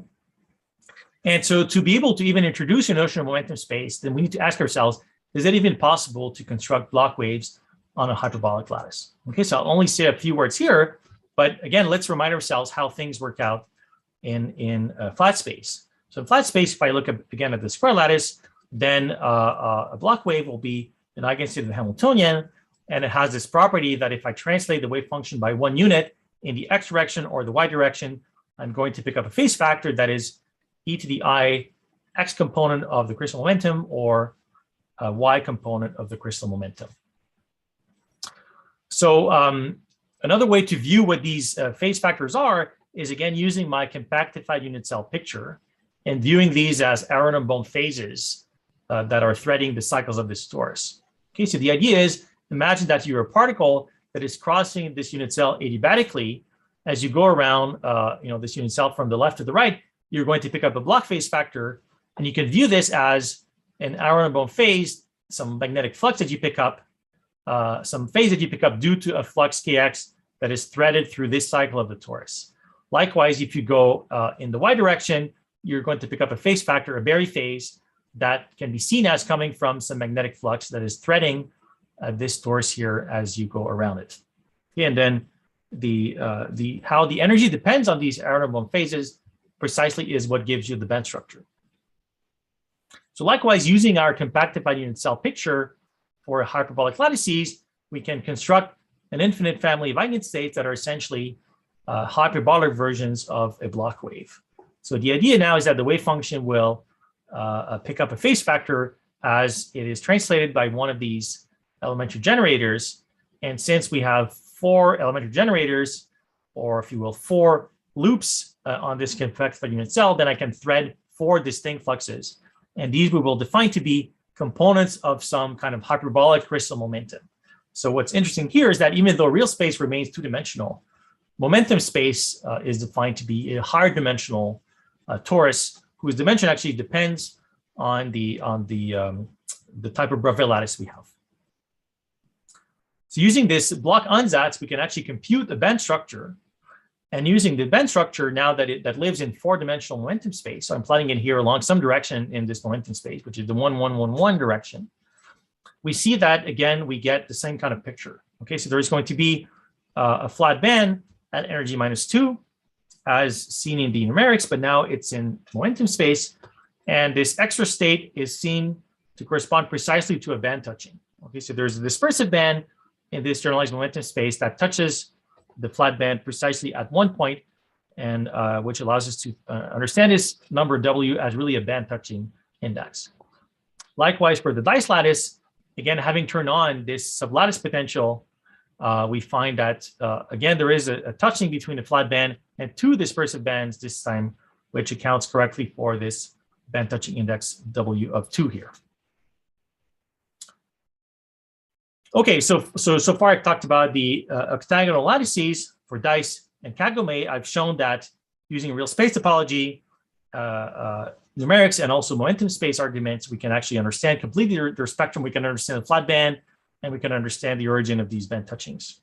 And so to be able to even introduce a notion of momentum space, then we need to ask ourselves, is it even possible to construct block waves on a hyperbolic lattice? Okay, so I'll only say a few words here, but again, let's remind ourselves how things work out in flat space. So in flat space, if I look again at the square lattice, then a block wave will be an eigenstate of the Hamiltonian, and it has this property that if I translate the wave function by one unit in the x direction or the y direction, I'm going to pick up a phase factor that is e to the I x component of the crystal momentum or y component of the crystal momentum. So another way to view what these phase factors are is again using my compactified unit cell picture and viewing these as Aharonov-Bohm phases that are threading the cycles of this torus. Okay, so the idea is, imagine that you're a particle that is crossing this unit cell adiabatically. As you go around this unit cell from the left to the right, you're going to pick up a block phase factor, and you can view this as an Aharonov-Bohm phase, some magnetic flux that you pick up, some phase that you pick up due to a flux kx that is threaded through this cycle of the torus. Likewise, if you go in the y direction, you're going to pick up a phase factor, a Berry phase, that can be seen as coming from some magnetic flux that is threading this torus here as you go around it. Okay, and then how the energy depends on these Aharonov-Bohm phases precisely is what gives you the band structure. So likewise, using our compactified unit cell picture for hyperbolic lattices, we can construct an infinite family of eigenstates that are essentially hyperbolic versions of a block wave. So the idea now is that the wave function will pick up a phase factor as it is translated by one of these elementary generators. And since we have 4 elementary generators, or if you will, 4 loops on this compactified unit cell, then I can thread 4 distinct fluxes. And these we will define to be components of some kind of hyperbolic crystal momentum. So what's interesting here is that even though real space remains 2-dimensional, momentum space is defined to be a higher dimensional torus whose dimension actually depends on the type of Bravais lattice we have. So using this block ansatz, we can actually compute the band structure. And using the band structure now that lives in 4-dimensional momentum space, so I'm plotting it here along some direction in this momentum space, which is the 1, 1, 1, 1 direction. We see that again, we get the same kind of picture. Okay, so there's going to be a flat band at energy -2, as seen in the numerics, but now it's in momentum space. And this extra state is seen to correspond precisely to a band touching. Okay, so there's a dispersive band in this generalized momentum space that touches the flat band precisely at one point, and which allows us to understand this number W as really a band touching index. Likewise, for the dice lattice, again, having turned on this sublattice potential, we find that, again, there is a touching between the flat band and 2 dispersive bands this time, which accounts correctly for this band touching index W of 2 here. Okay, so far I've talked about the octagonal lattices for dice and kagome. I've shown that using real space topology, numerics, and also momentum space arguments, we can actually understand completely their spectrum. We can understand the flat band, and we can understand the origin of these band touchings.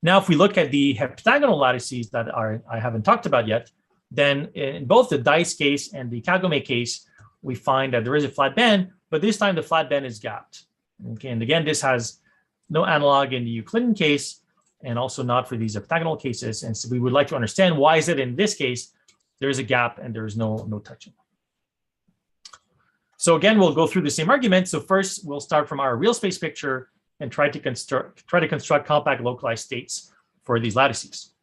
Now, if we look at the heptagonal lattices that I haven't talked about yet, then in both the dice case and the kagome case, we find that there is a flat band, but this time the flat band is gapped. Okay, and again, this has no analog in the Euclidean case, and also not for these heptagonal cases. And so we would like to understand why is it in this case there is a gap and there is no touching. So again, we'll go through the same argument. So first, we'll start from our real space picture and try to construct compact localized states for these lattices.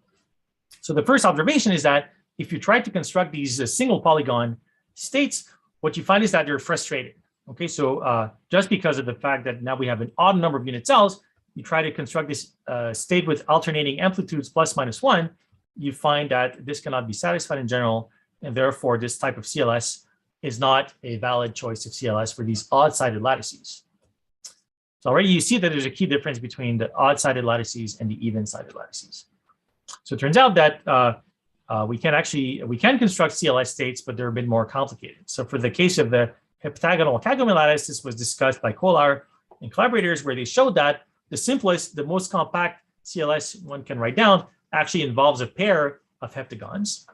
So the first observation is that if you try to construct these single polygon states, what you find is that they're frustrated. Okay, so just because of the fact that now we have an odd number of unit cells, you try to construct this state with alternating amplitudes plus minus 1, you find that this cannot be satisfied in general, and therefore this type of CLS is not a valid choice of CLS for these odd-sided lattices. So already you see that there's a key difference between the odd-sided lattices and the even-sided lattices. So it turns out that we can construct CLS states, but they're a bit more complicated. So for the case of the heptagonal kagome lattice, this was discussed by Kolar and collaborators, where they showed that the simplest, the most compact CLS one can write down actually involves a pair of heptagons.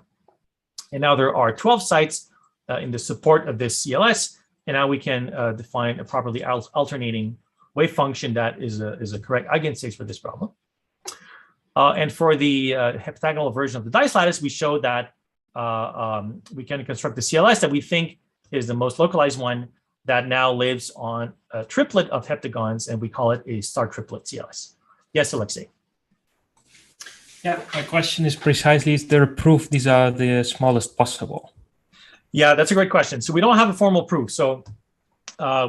And now there are 12 sites in the support of this CLS, and now we can define a properly alternating wave function that is a correct eigenspace for this problem. And for the heptagonal version of the dice lattice, we showed that we can construct the CLS that we think is the most localized one that now lives on a triplet of heptagons, and we call it a star triplet CLS. Yes, Alexei. Yeah, my question is precisely, is there a proof these are the smallest possible? Yeah, that's a great question. So we don't have a formal proof. So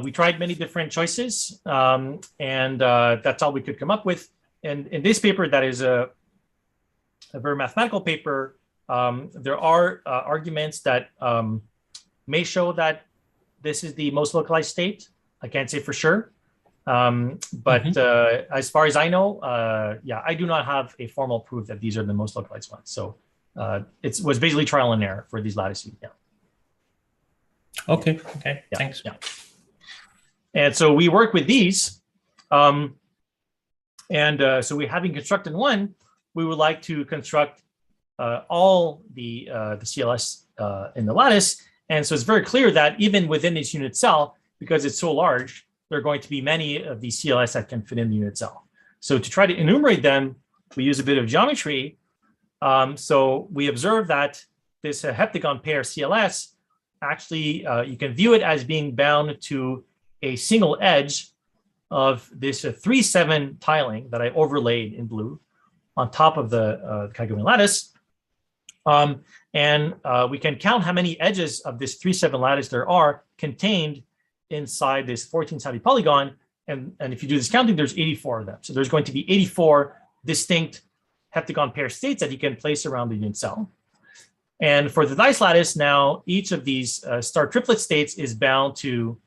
we tried many different choices, and that's all we could come up with. And in this paper, that is a very mathematical paper, there are arguments that may show that this is the most localized state. I can't say for sure. But as far as I know, yeah, I do not have a formal proof that these are the most localized ones. So it was basically trial and error for these lattices. Yeah. Okay. Yeah, thanks. Yeah. And so we work with these. So we having constructed one, we would like to construct all the CLS in the lattice. And so it's very clear that even within this unit cell, because it's so large, there are going to be many of these CLS that can fit in the unit cell. So to try to enumerate them, we use a bit of geometry. So we observe that this heptagon pair CLS, actually, you can view it as being bound to a single edge of this 3-7 tiling that I overlaid in blue on top of the kagome lattice. We can count how many edges of this 3-7 lattice there are contained inside this 14-sided polygon. And if you do this counting, there's 84 of them. So there's going to be 84 distinct heptagon pair states that you can place around the unit cell. And for the dice lattice, now each of these star triplet states is bound to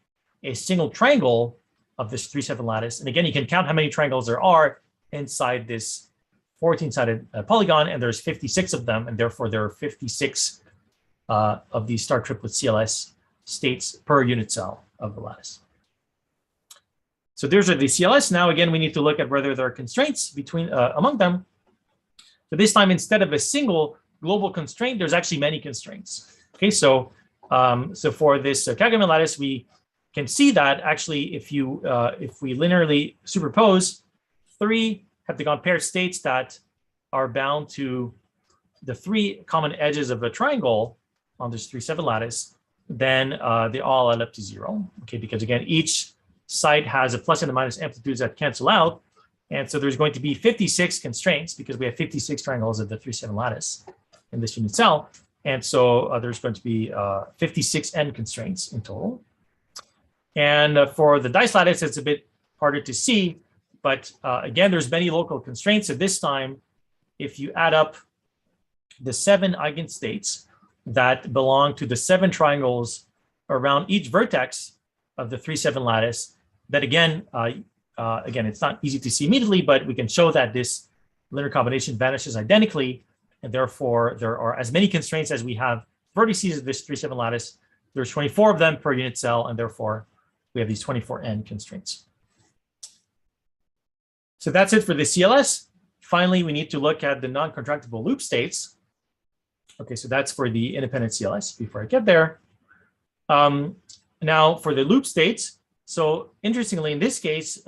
a single triangle of this 3-7 lattice. And again, you can count how many triangles there are inside this 14-sided polygon, and there's 56 of them, and therefore there are 56 of these star triplet CLS states per unit cell of the lattice. So these are the CLS. Now, again, we need to look at whether there are constraints between among them. So this time, instead of a single global constraint, there's actually many constraints. Okay, so for this kagome lattice, we can see that actually if we linearly superpose 3 heptagon pair states that are bound to the 3 common edges of a triangle on this 3-7 lattice, then they all add up to 0. Okay, because again, each site has a plus and a minus amplitudes that cancel out. And so there's going to be 56 constraints because we have 56 triangles of the 3-7 lattice in this unit cell. And so there's going to be 56 n constraints in total. And for the dice lattice, it's a bit harder to see. But again, there's many local constraints. So this time, if you add up the 7 eigenstates that belong to the 7 triangles around each vertex of the 3-7 lattice, that again, it's not easy to see immediately, but we can show that this linear combination vanishes identically. And therefore, there are as many constraints as we have vertices of this 3-7 lattice. There's 24 of them per unit cell, and therefore, we have these 24 n constraints. So that's it for the CLS. finally, we need to look at the non-contractible loop states. Okay, so that's for the independent CLS before I get there. Now for the loop states, so interestingly, in this case,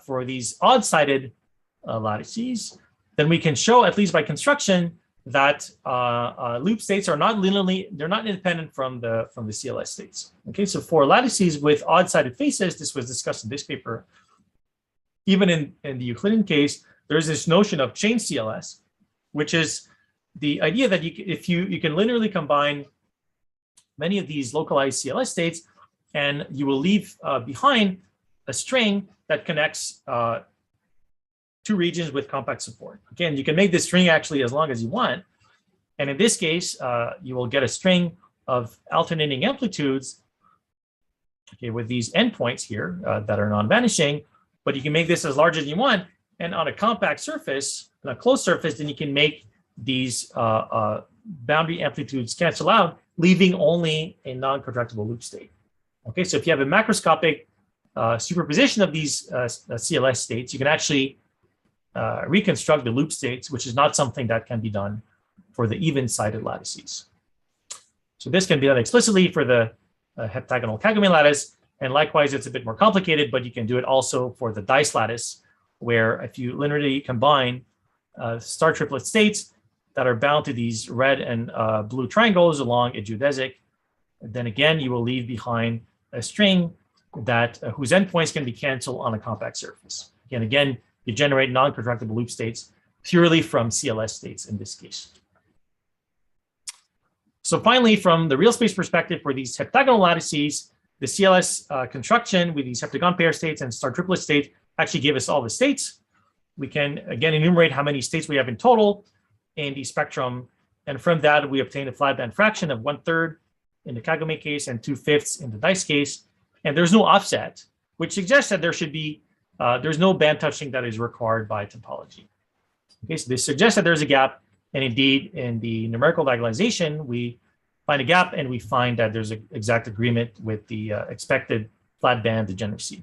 for these odd-sided lattices, then we can show, at least by construction, that loop states are not linearly, they're not independent from the CLS states. Okay, so for lattices with odd-sided faces, this was discussed in this paper. Even in the Euclidean case, there's this notion of chain CLS, which is the idea that you can linearly combine many of these localized CLS states, and you will leave behind a string that connects two regions with compact support. Again, you can make this string actually as long as you want. And in this case, you will get a string of alternating amplitudes, okay, with these endpoints here that are non-vanishing, but you can make this as large as you want. And on a compact surface, on a closed surface, then you can make these boundary amplitudes cancel out, leaving only a non-contractible loop state. Okay, so if you have a macroscopic superposition of these CLS states, you can actually reconstruct the loop states, which is not something that can be done for the even-sided lattices. So this can be done explicitly for the heptagonal kagome lattice, and likewise, it's a bit more complicated, but you can do it also for the dice lattice, where if you linearly combine star triplet states that are bound to these red and blue triangles along a geodesic, then again, you will leave behind a string that whose endpoints can be canceled on a compact surface. And again, you generate non-contractible loop states purely from CLS states in this case. So finally, from the real space perspective for these heptagonal lattices, the CLS construction with these heptagon pair states and star triplet states actually give us all the states. We can, again, enumerate how many states we have in total in the spectrum. And from that, we obtain a flat band fraction of 1/3 in the kagome case and 2/5 in the dice case. And there's no offset, which suggests that there should be, there's no band touching that is required by topology. Okay, so this suggests that there's a gap. And indeed, in the numerical diagonalization, we find a gap and we find that there's an exact agreement with the expected flat band degeneracy.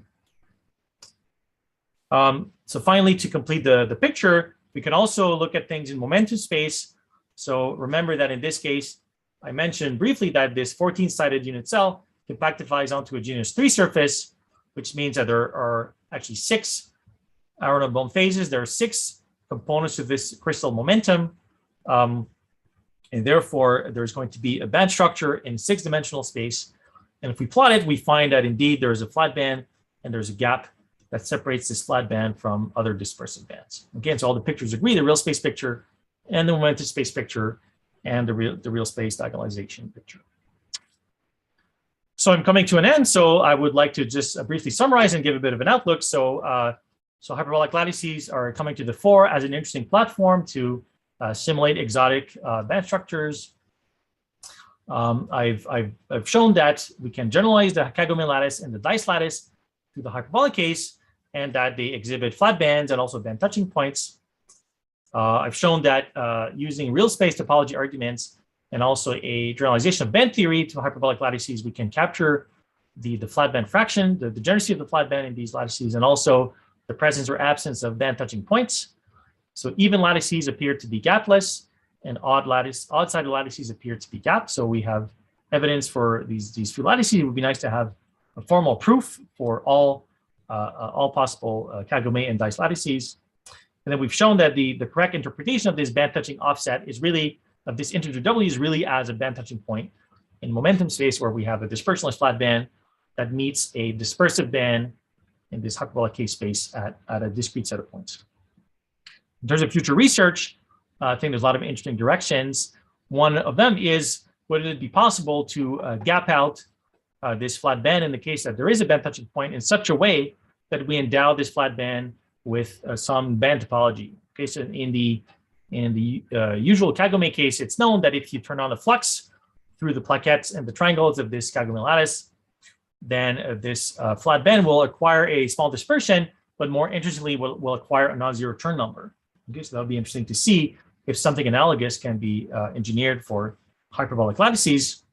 So finally, to complete the picture, we can also look at things in momentum space. So remember that in this case, I mentioned briefly that this 14-sided unit cell compactifies onto a genus 3 surface, which means that there are actually 6 Aronoff Bohm phases. There are 6 components to this crystal momentum. And therefore, there's going to be a band structure in 6-dimensional space. And if we plot it, we find that indeed there is a flat band and there's a gap that separates this flat band from other dispersive bands. Again, so all the pictures agree, the real space picture and the momentum space picture and the real space diagonalization picture. So I'm coming to an end. So I would like to just briefly summarize and give a bit of an outlook. So hyperbolic lattices are coming to the fore as an interesting platform to simulate exotic band structures. I've shown that we can generalize the kagome lattice and the dice lattice to the hyperbolic case, and that they exhibit flat bands and also band touching points. I've shown that using real space topology arguments and also a generalization of band theory to hyperbolic lattices, we can capture the flat band fraction, the degeneracy of the flat band in these lattices, and also the presence or absence of band touching points. So even lattices appear to be gapless, and odd-sided lattices appear to be gapped. So we have evidence for these few lattices. It would be nice to have a formal proof for all possible kagome and dice lattices. And then we've shown that the correct interpretation of this band touching offset is really, of this integer W is really as a band touching point in momentum space, where we have a dispersionless flat band that meets a dispersive band in this hyperbolic case space at a discrete set of points. In terms of future research, I think there's a lot of interesting directions. One of them is, would it be possible to gap out this flat band in the case that there is a band touching point in such a way that we endow this flat band with some band topology? Okay, so in the usual kagome case, it's known that if you turn on the flux through the plaquettes and the triangles of this kagome lattice, then this flat band will acquire a small dispersion, but more interestingly, will acquire a non-zero turn number. Okay, so that would be interesting to see if something analogous can be engineered for hyperbolic lattices.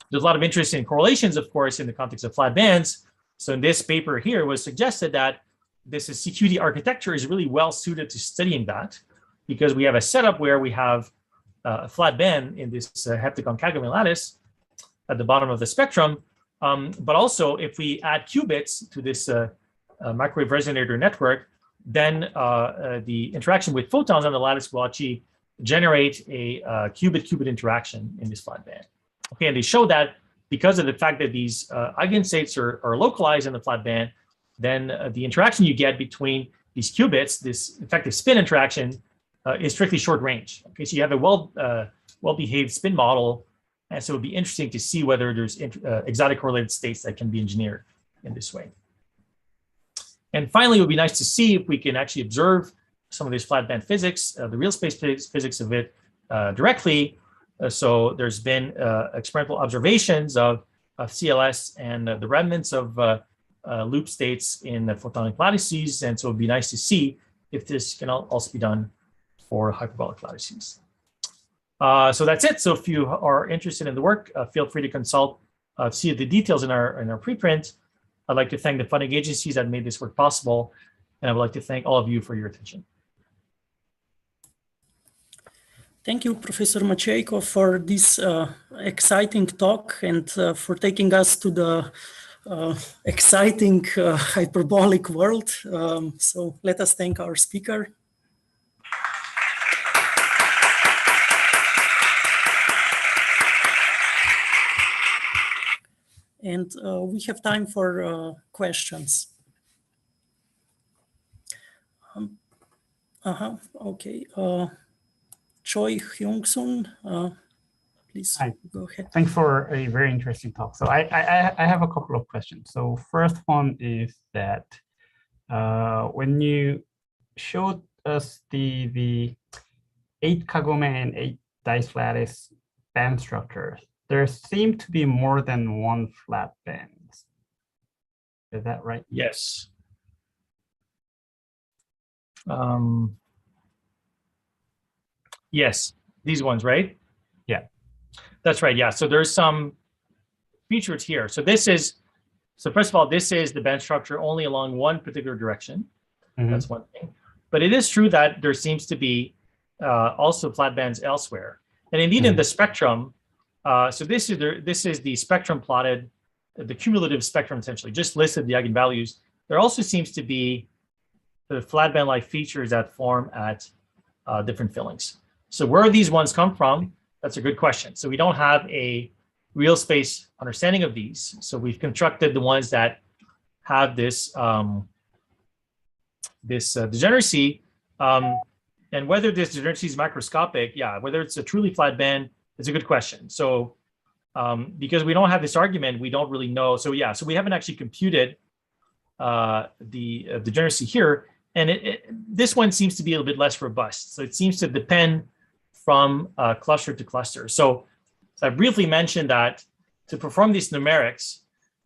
There's a lot of interest in correlations, of course, in the context of flat bands. So in this paper here, it was suggested that this CQD architecture is really well suited to studying that, because we have a setup where we have a flat band in this heptagon kagome lattice at the bottom of the spectrum. But also, if we add qubits to this microwave resonator network, then the interaction with photons on the lattice will actually generate a qubit-qubit interaction in this flat band. Okay, and they show that because of the fact that these eigenstates are localized in the flat band, then the interaction you get between these qubits, this effective spin interaction, is strictly short range. Okay, so you have a well-behaved spin model, and so it would be interesting to see whether there's exotic correlated states that can be engineered in this way. And finally, it would be nice to see if we can actually observe some of this flat band physics, the real space physics of it directly. So there's been experimental observations of CLS and the remnants of loop states in the photonic lattices. And so it'd be nice to see if this can also be done for hyperbolic lattices. So that's it. So if you are interested in the work, feel free to consult, see the details in our preprint. I'd like to thank the funding agencies that made this work possible. And I would like to thank all of you for your attention. Thank you, Professor Maciejko, for this exciting talk and for taking us to the exciting hyperbolic world. So let us thank our speaker. And we have time for questions. Okay. Choi Hyung-sun, please go ahead. Thanks for a very interesting talk. So I have a couple of questions. So first one is that when you showed us the 8 kagome and 8 dice lattice band structures, there seem to be more than one flat band. Is that right? Yes. Yes, these ones, right? Yeah. That's right. Yeah. So there's some features here. So first of all, this is the band structure only along one particular direction. Mm-hmm. That's one thing. But it is true that there seems to be also flat bands elsewhere. And indeed, in the spectrum, so this is the spectrum plotted, the cumulative spectrum essentially, just listed the eigenvalues. There also seems to be the flat band-like features that form at different fillings. So where these ones come from, that's a good question. So we don't have a real space understanding of these. So we've constructed the ones that have this degeneracy. And whether this degeneracy is microscopic, yeah, whether it's a truly flat band, is a good question. So because we don't have this argument, we don't really know. So yeah, so we haven't actually computed the degeneracy here. And this one seems to be a little bit less robust. So it seems to depend from cluster to cluster. So I briefly mentioned that to perform these numerics,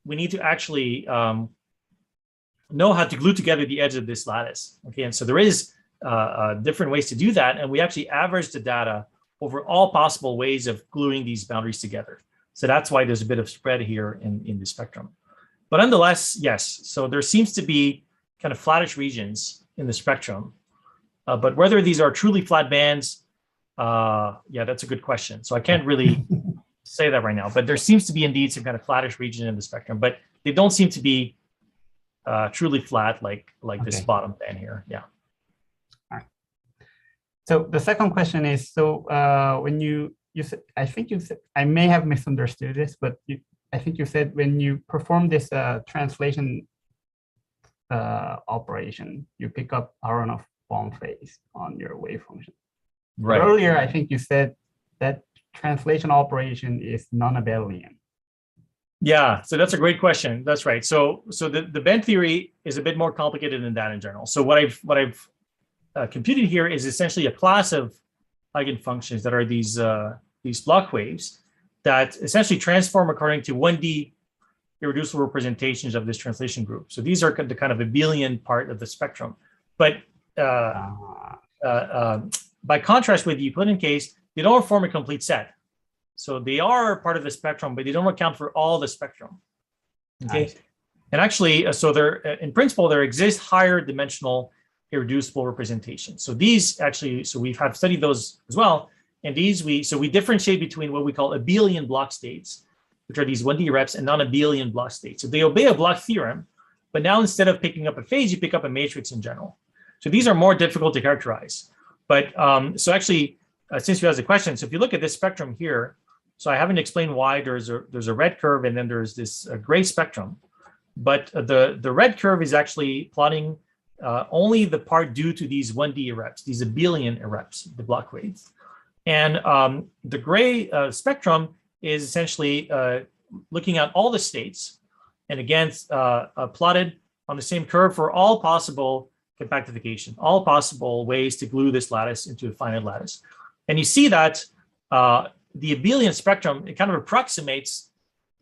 we need to actually know how to glue together the edge of this lattice. Okay, and so there is different ways to do that. And we actually average the data over all possible ways of gluing these boundaries together. So that's why there's a bit of spread here in the spectrum. But nonetheless, yes, so there seems to be kind of flattish regions in the spectrum. But whether these are truly flat bands, yeah, that's a good question. So I can't really say that right now, but there seems to be indeed some kind of flattish region in the spectrum, but they don't seem to be truly flat like this bottom band here. Yeah. All right. So the second question is, so when you said, I think you said, I may have misunderstood this, but I think you said when you perform this translation operation, you pick up Aronoff bomb phase on your wave function. Right. But earlier, I think you said that translation operation is non-abelian. Yeah, so that's a great question. That's right. So the band theory is a bit more complicated than that in general. So what I've computed here is essentially a class of eigenfunctions that are these block waves that essentially transform according to 1D irreducible representations of this translation group. So these are the kind of abelian part of the spectrum. But by contrast with the Euclidean case, they don't form a complete set. So they are part of the spectrum, but they don't account for all the spectrum. Okay. And actually, so there, in principle, there exists higher dimensional irreducible representations. So these actually, so we've had studied those as well. And these we differentiate between what we call abelian block states, which are these 1D reps, and non-abelian block states. So they obey a block theorem, but now instead of picking up a phase, you pick up a matrix in general. So these are more difficult to characterize. But so actually, since you asked the question, so if you look at this spectrum here, so I haven't explained why there's a red curve and then there's this gray spectrum. But the red curve is actually plotting only the part due to these 1D reps, these abelian reps, the block waves. And the gray spectrum is essentially looking at all the states, and again, plotted on the same curve for all possible compactification, all possible ways to glue this lattice into a finite lattice. And you see that the abelian spectrum, it kind of approximates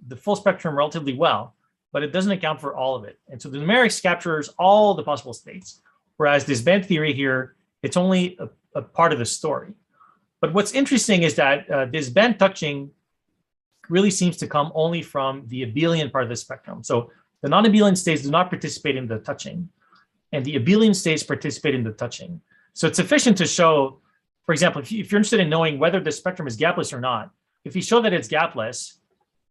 the full spectrum relatively well, but it doesn't account for all of it. And so the numerics captures all the possible states, whereas this band theory here, it's only a part of the story. But what's interesting is that this band touching really seems to come only from the abelian part of the spectrum. So the non-abelian states do not participate in the touching, and the abelian states participate in the touching. So it's sufficient to show, for example, if you're interested in knowing whether the spectrum is gapless or not, if you show that it's gapless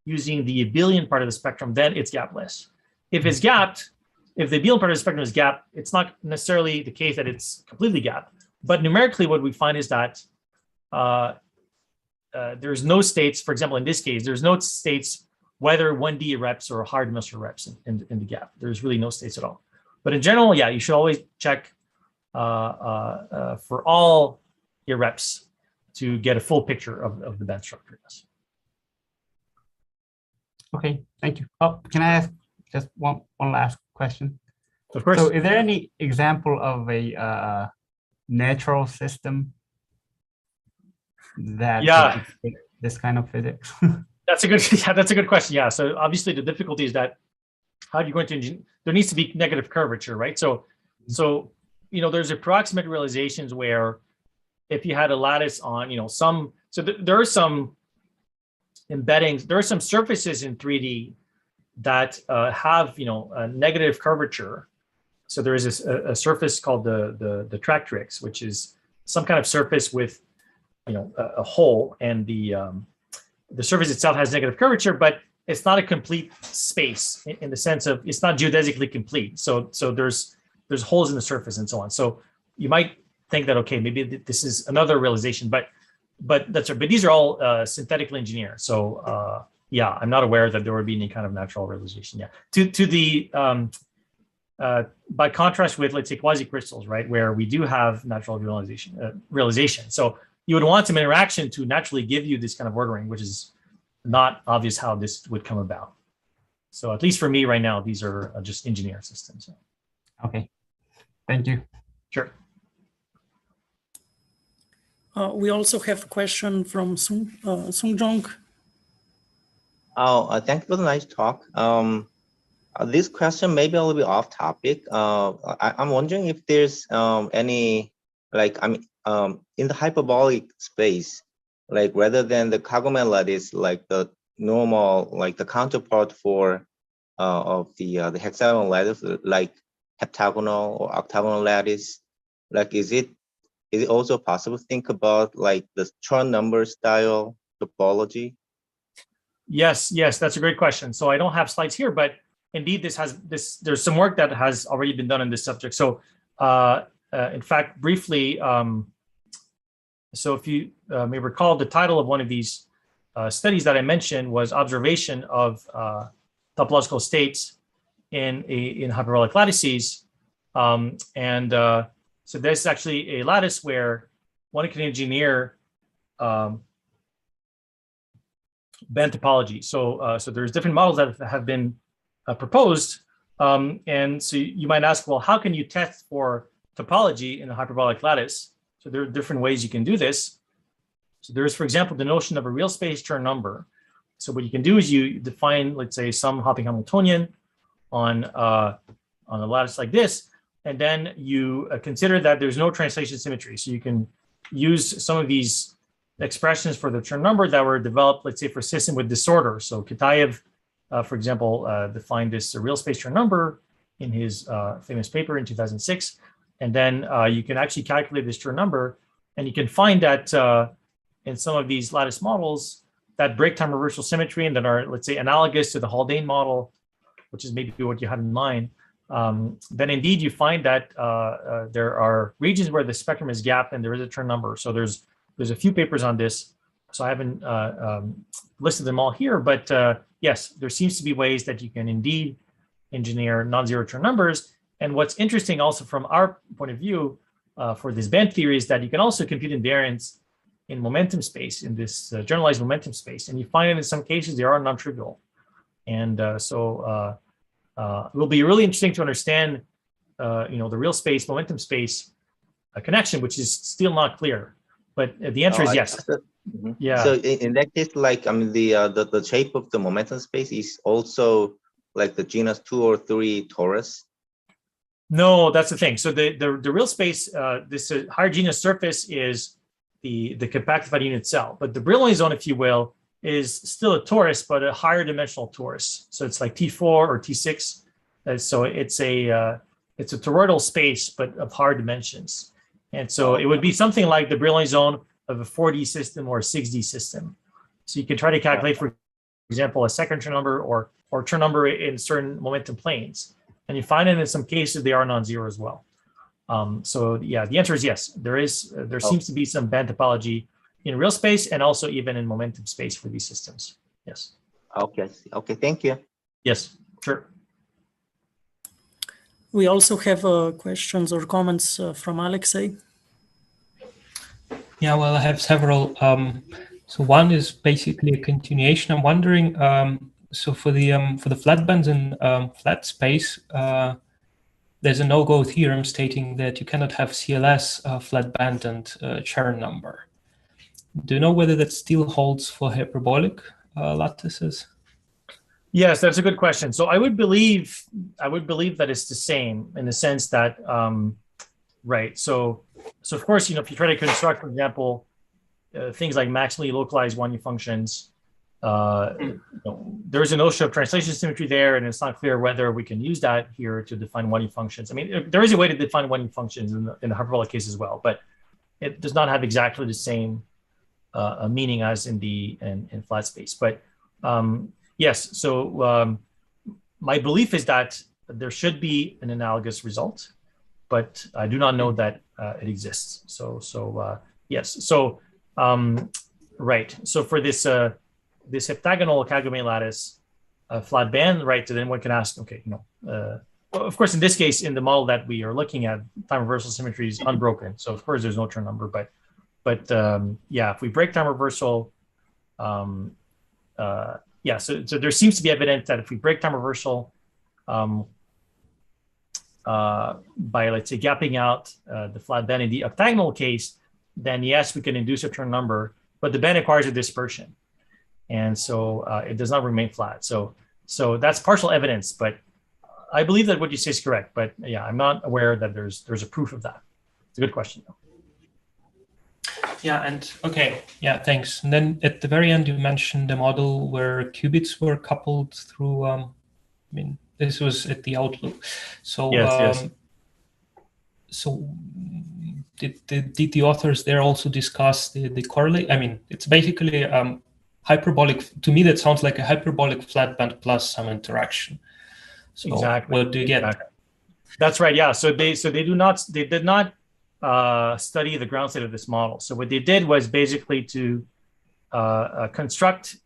using the abelian part of the spectrum, then it's gapless. If it's gapped, if the abelian part of the spectrum is gapped, it's not necessarily the case that it's completely gapped. But numerically, what we find is that there's no states, for example, in this case, there's no states whether 1D reps or higher dimensional reps in the gap. There's really no states at all. But in general, yeah, you should always check for all your reps to get a full picture of the band structure. Yes. Okay, thank you. Oh, can I ask just one last question? Of course. So is there any example of a natural system that this kind of physics? That's a good question. Yeah. So obviously the difficulty is that how are you going to engineer? There needs to be negative curvature, right? So there's approximate realizations where if you had a lattice on, there are some embeddings, there are some surfaces in 3D that have, a negative curvature. So there is a surface called the tractrix, which is some kind of surface with, a hole, and the surface itself has negative curvature, but it's not a complete space in the sense of it's not geodesically complete. So there's holes in the surface and so on. So you might think that, okay, maybe this is another realization, but that's right. But these are all synthetically engineered. So yeah, I'm not aware that there would be any kind of natural realization. Yeah. To the by contrast with, let's say, quasi-crystals, right, where we do have natural realization. So you would want some interaction to naturally give you this kind of ordering, which is not obvious how this would come about. So at least for me right now, these are just engineered systems. Okay, thank you. Sure. We also have a question from Sung Jong. Oh, thank you for the nice talk. This question may be a little bit off topic. I'm wondering if there's any, in the hyperbolic space, rather than the kagome lattice, the normal, the counterpart for of the hexagonal lattice, like heptagonal or octagonal lattice, is it also possible to think about the Chern number style topology? Yes, that's a great question. So I don't have slides here, but indeed there's some work that has already been done on this subject. So in fact, briefly, so if you may recall, the title of one of these studies that I mentioned was observation of topological states in hyperbolic lattices. So there's actually a lattice where one can engineer band topology. So there's different models that have been proposed. And so you might ask, well, how can you test for topology in a hyperbolic lattice? So there are different ways you can do this. So there's, for example, the notion of a real space Chern number. So what you can do is you define, let's say, some hopping Hamiltonian on a lattice like this, and then you consider that there's no translation symmetry. So you can use some of these expressions for the Chern number that were developed, let's say, for system with disorder. So Kitaev for example, defined this real space Chern number in his famous paper in 2006. And then you can actually calculate this Chern number, and you can find that in some of these lattice models that break time reversal symmetry and that are, let's say, analogous to the Haldane model, which is maybe what you had in mind, then indeed you find that there are regions where the spectrum is gapped and there is a Chern number. So there's a few papers on this. So I haven't listed them all here, but yes, there seems to be ways that you can indeed engineer non-zero Chern numbers. And what's interesting also from our point of view for this band theory is that you can also compute invariance in momentum space, in this generalized momentum space. And you find it in some cases, they are non-trivial. And so it will be really interesting to understand, the real space, momentum space connection, which is still not clear. But the answer is yes. Yeah. So in that case, like, I mean, the shape of the momentum space is also like the genus 2 or 3 torus. No, that's the thing. So the real space, this higher genus surface is the compactified unit cell, but the Brillouin zone, if you will, is still a torus, but a higher dimensional torus. So it's like T4 or T6. So it's a toroidal space, but of higher dimensions. And so it would be something like the Brillouin zone of a 4D system or a 6D system. So you can try to calculate, for example, a second Chern number or Chern number in certain momentum planes. And you find it in some cases they are non-zero as well. So yeah, the answer is yes. There seems to be some band topology in real space and also even in momentum space for these systems. Yes. Okay. Okay. Thank you. Yes. Sure. We also have questions or comments from Alexei. Yeah, well, I have several. So one is basically a continuation. I'm wondering. So for the flat bands in flat space, there's a no-go theorem stating that you cannot have CLS flat band and Chern number. Do you know whether that still holds for hyperbolic lattices? Yes, that's a good question. So I would believe that it's the same in the sense that, right. So of course, if you try to construct, for example, things like maximally localized 1U functions, there's a notion of translation symmetry there, and it's not clear whether we can use that here to define 1U functions. I mean, there is a way to define 1U functions in the hyperbolic case as well, but it does not have exactly the same meaning as in flat space. But yes, so my belief is that there should be an analogous result, but I do not know that it exists. So yes, so right. So for this heptagonal kagome lattice flat band, right? So then one can ask, okay, well, of course, in this case, in the model that we are looking at, time reversal symmetry is unbroken. So of course, there's no Chern number, but yeah, if we break time reversal, yeah, so there seems to be evidence that if we break time reversal by, let's say, gapping out the flat band in the octagonal case, then yes, we can induce a Chern number, but the band acquires a dispersion. And so it does not remain flat. So that's partial evidence, but I believe that what you say is correct. But yeah, I'm not aware that there's a proof of that. It's a good question, though. Yeah, and okay, yeah, thanks. And then at the very end, you mentioned the model where qubits were coupled through. I mean, this was at the outlook. So yes. So did the authors there also discuss the correlate? I mean, it's basically hyperbolic. To me, that sounds like a hyperbolic flat band plus some interaction. So exactly. What do you get? Exactly. That's right. Yeah. So they did not study the ground state of this model. So what they did was basically to construct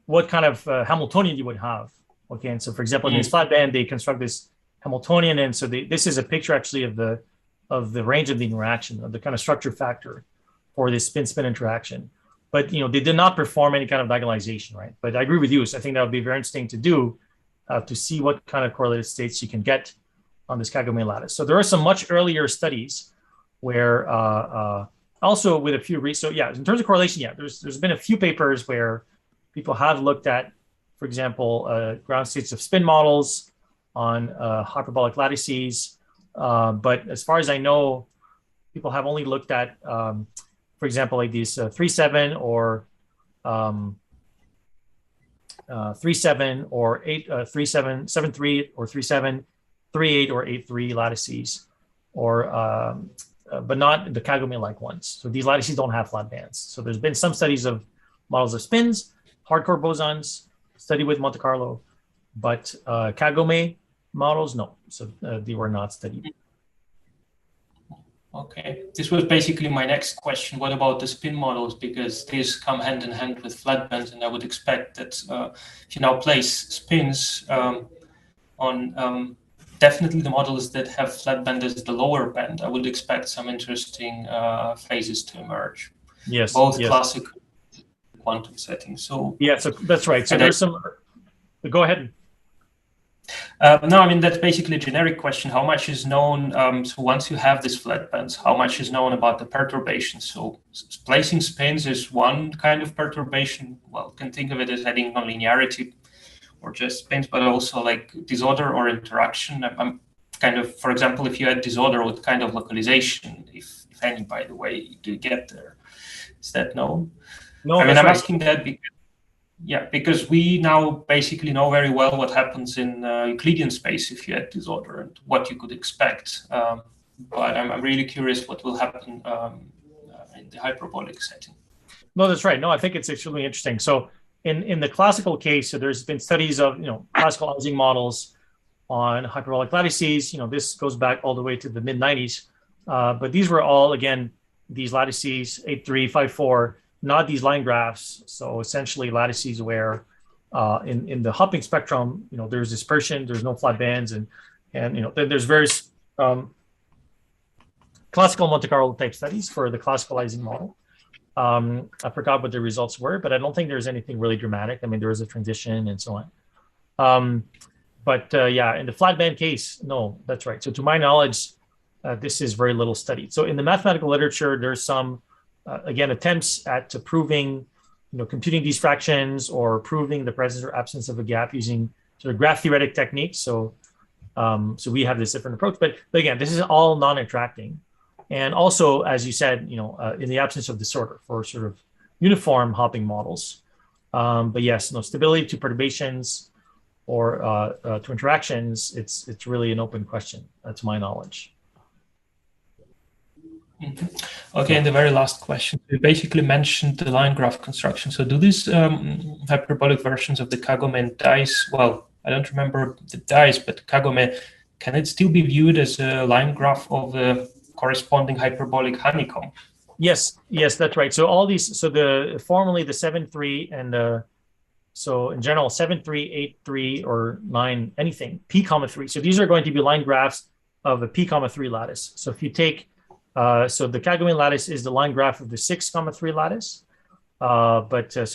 what kind of Hamiltonian you would have. Okay. And so, for example, in this flat band, they construct this Hamiltonian, and so this is a picture actually of the range of the interaction, of the kind of structure factor for this spin-spin interaction. But they did not perform any kind of diagonalization, right? But I agree with you. So I think that would be very interesting to do, to see what kind of correlated states you can get on this kagome lattice. So there are some much earlier studies where also with a few so yeah, in terms of correlation, yeah, there's been a few papers where people have looked at, for example, ground states of spin models on hyperbolic lattices. But as far as I know, people have only looked at, for example, like these 3-7 or 3-7 or 8-3-7, 7-3 or 3-7, 3-8 or 8-3 lattices, or but not the kagome-like ones. So these lattices don't have flat bands. So there's been some studies of models of spins, hardcore bosons, studied with Monte Carlo, but kagome models, no. So they were not studied. Okay, this was basically my next question. What about the spin models? Because these come hand in hand with flat bands, and I would expect that if you now place spins on definitely the models that have flat band as the lower band, I would expect some interesting phases to emerge. Yes, both classical and quantum settings. So yeah, so that's right. So there's some. Go ahead. No, I mean, that's basically a generic question. How much is known? So once you have these flat bands, how much is known about the perturbations? So placing spins is one kind of perturbation. Well, you can think of it as adding nonlinearity or just spins, but also like disorder or interaction. I'm kind of, for example, if you add disorder, what kind of localization, if any, by the way, do you get there? Is that known? No, I mean, I'm right. asking that because we now basically know very well what happens in Euclidean space if you add disorder and what you could expect. But I'm really curious what will happen in the hyperbolic setting. No, that's right. No, I think it's extremely interesting. So in the classical case, so there's been studies of classicalizing models on hyperbolic lattices. This goes back all the way to the mid 90s. But these were all, again, these lattices 8-3, 5-4. Not these line graphs. So essentially lattices where in the hopping spectrum, there's dispersion, there's no flat bands, and then there's various classical Monte Carlo type studies for the classicalizing model. I forgot what the results were, but I don't think there's anything really dramatic. I mean, there was a transition and so on. Yeah, in the flat band case, no, that's right. So to my knowledge, this is very little studied. So in the mathematical literature, there's some again, attempts at proving, computing these fractions or proving the presence or absence of a gap using sort of graph theoretic techniques. So we have this different approach, but again, this is all non-interacting. And also, as you said, in the absence of disorder for sort of uniform hopping models. But yes, stability to perturbations or to interactions, it's really an open question, to my knowledge. Mm-hmm. Okay, and the very last question. You basically mentioned the line graph construction. So do these hyperbolic versions of the kagome and dice, well, I don't remember the dice, but kagome, can it still be viewed as a line graph of the corresponding hyperbolic honeycomb? Yes, that's right. So all these, so formally the 7-3 and so in general 7-3, 8-3 or 9, anything, p, 3. So these are going to be line graphs of a p, 3 lattice. So if you take so the kagome lattice is the line graph of the 6, 3 lattice, so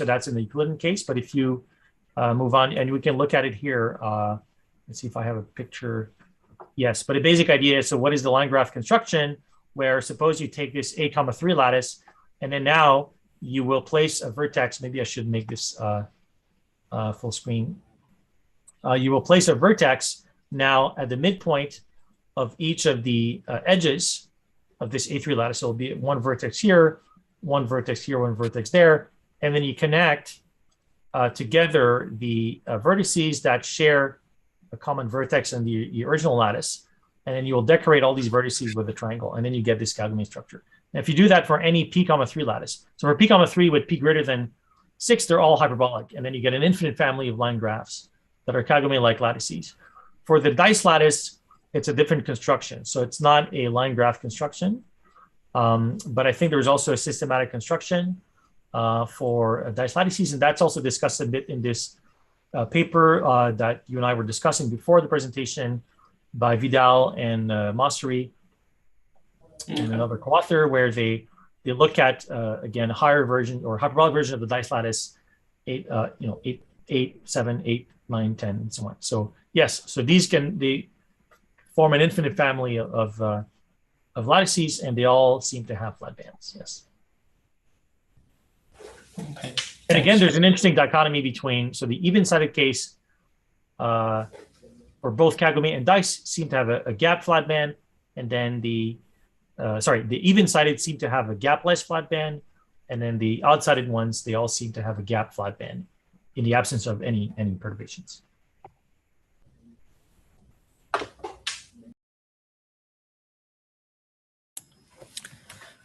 that's in the Euclidean case. But if you move on, and we can look at it here, let's see if I have a picture. Yes, but the basic idea is, so what is the line graph construction? Where suppose you take this a, 3 lattice, and then now you will place a vertex. Maybe I should make this full screen. You will place a vertex now at the midpoint of each of the edges of this A3 lattice. So it'll be one vertex here, one vertex here, one vertex there. And then you connect together the vertices that share a common vertex in the original lattice. And then you will decorate all these vertices with a triangle. And then you get this kagome structure. And if you do that for any p, 3 lattice, so for p, 3 with p greater than 6, they're all hyperbolic. And then you get an infinite family of line graphs that are kagome-like lattices. For the dice lattice, it's a different construction. So it's not a line graph construction, but I think there was also a systematic construction for dice lattices. And that's also discussed a bit in this paper that you and I were discussing before the presentation by Vidal and Masseri and another co-author, where they look at, again, a higher version or hyperbolic version of the dice lattice, 8, 7, 8, 9, 10, and so on. So yes, so these they form an infinite family of lattices, and they all seem to have flat bands. Yes. Okay. And again, there's an interesting dichotomy between, so the even-sided case for both kagome and dice seem to have a gap flat band, and then the even-sided seem to have a gapless flat band, and then the odd-sided ones, they all seem to have a gap flat band. in the absence of any perturbations.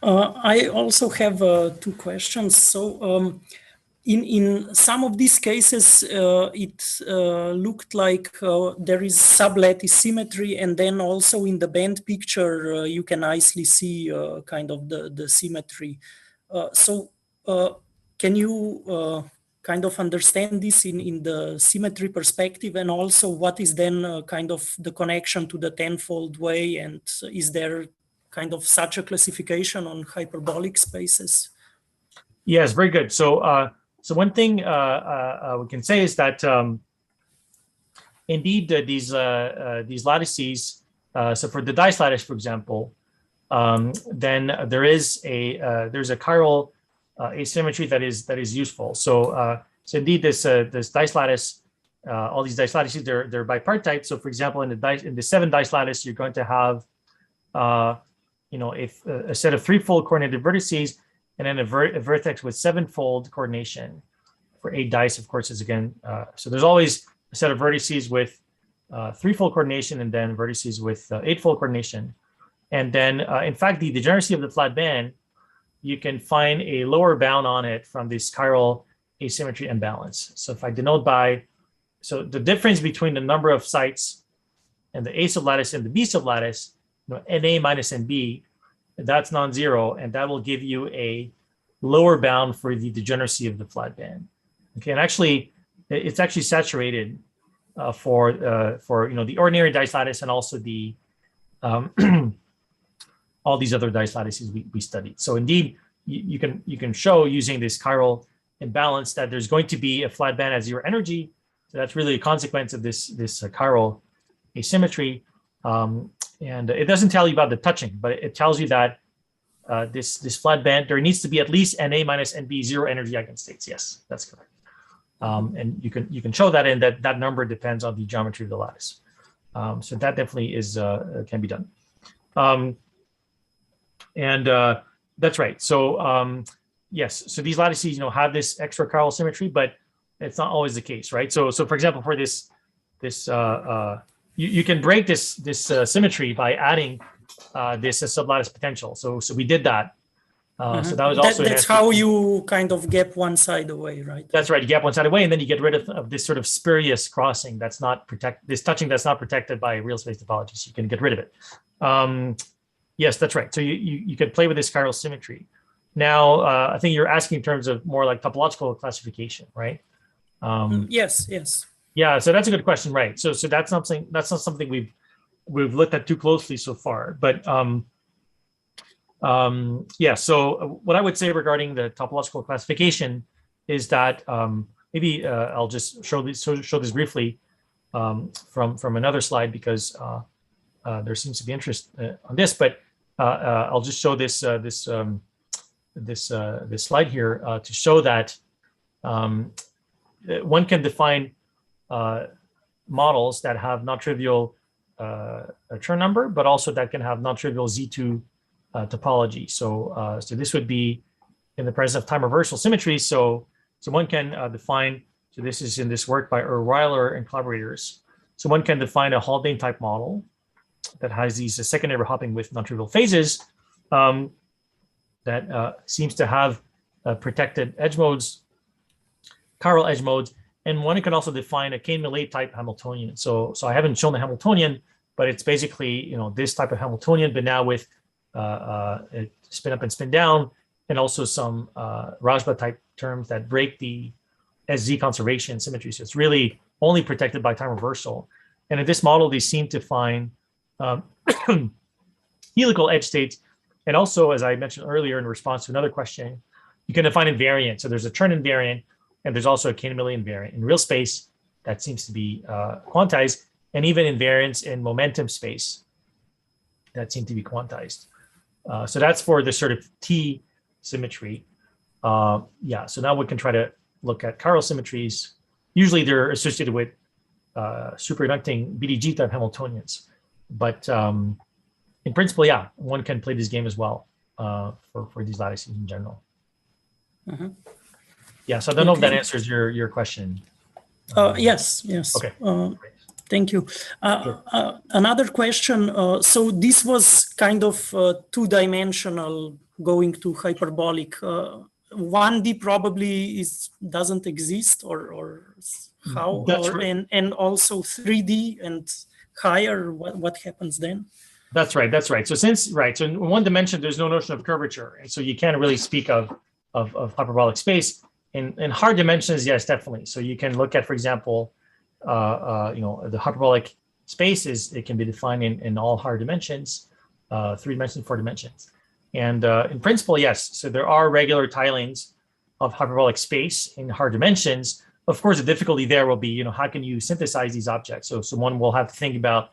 I also have 2 questions. So in some of these cases, it looked like there is sublattice symmetry, and then also in the band picture, you can nicely see kind of the symmetry. So can you kind of understand this in the symmetry perspective, and also what is then kind of the connection to the tenfold way, and is there kind of such a classification on hyperbolic spaces? Yes, very good. So so one thing we can say is that indeed these lattices. So for the dice lattice, for example, then there is there's a chiral asymmetry that is useful. So so indeed this dice lattice, all these dice lattices, they're bipartite. So for example, in the 7 dice lattice, you're going to have if a set of 3-fold coordinated vertices, and then a vertex with 7-fold coordination. For 8 dice, of course, is again, so there's always a set of vertices with 3-fold coordination, and then vertices with 8-fold coordination. And then, in fact, the degeneracy of the flat band, you can find a lower bound on it from this chiral asymmetry imbalance. So if I denote by, so the difference between the number of sites and the A sublattice and the B sublattice, NA minus NB, that's non-zero, and that will give you a lower bound for the degeneracy of the flat band. Okay, and actually, it's actually saturated for the ordinary dice lattice and also the all these other dice lattices we studied. So indeed, you can show using this chiral imbalance that there's going to be a flat band at 0 energy. So that's really a consequence of this chiral asymmetry. And it doesn't tell you about the touching, but it tells you that this flat band, there needs to be at least Na minus Nb 0 energy eigenstates. Yes, that's correct. And you can show that, and that number depends on the geometry of the lattice. So that definitely is can be done. That's right. So yes, so these lattices have this extra chiral symmetry, but it's not always the case, right? So for example, for this you can break this symmetry by adding this sublattice potential. So we did that. So that was also that's how you kind of gap one side away, right? That's right. You gap one side away, and then you get rid of this sort of spurious crossing that's not this touching that's not protected by real space topology. So you can get rid of it. Yes, that's right. So you can play with this chiral symmetry. Now, I think you're asking in terms of more like topological classification, right? Yes. Yeah, so that's a good question, right? So that's not something we've looked at too closely so far, but yeah. So what I would say regarding the topological classification is that maybe I'll just show this briefly from another slide, because there seems to be interest on this, but I'll just show this this slide here to show that one can define models that have non-trivial Chern number, but also that can have non-trivial Z2 topology. So so this would be in the presence of time reversal symmetry. So one can define, so this is in this work by Weiler and collaborators. So one can define a Haldane type model that has these secondary hopping with non-trivial phases that seems to have protected edge modes, chiral edge modes. And one can also define a Kane-Millet type Hamiltonian. So I haven't shown the Hamiltonian, but it's basically this type of Hamiltonian, but now with spin up and spin down, and also some Rajba type terms that break the SZ conservation symmetry. So it's really only protected by time reversal. And in this model, they seem to find helical edge states. And also, as I mentioned earlier in response to another question, you can define invariant. So there's a Chern invariant, and there's also a Kane-Millet invariant in real space that seems to be quantized, and even invariants in momentum space that seem to be quantized. So that's for the sort of T symmetry. Yeah, so now we can try to look at chiral symmetries. Usually they're associated with superconducting BDG type Hamiltonians. But in principle, yeah, one can play this game as well for these lattices in general. Yeah, so I don't know if that answers your question. Yes. Okay. Thank you. Sure. Another question. So this was kind of two-dimensional going to hyperbolic. 1D probably doesn't exist, or how? That's right. And also 3D and higher. What happens then? That's right. That's right. So so in one dimension, there's no notion of curvature, and so you can't really speak of hyperbolic space. In hard dimensions, yes, definitely. So you can look at, for example, the hyperbolic space it can be defined in all hard dimensions, 3 dimensions, 4 dimensions, and in principle, yes. So there are regular tilings of hyperbolic space in hard dimensions. Of course, the difficulty there will be, how can you synthesize these objects? So one will have to think about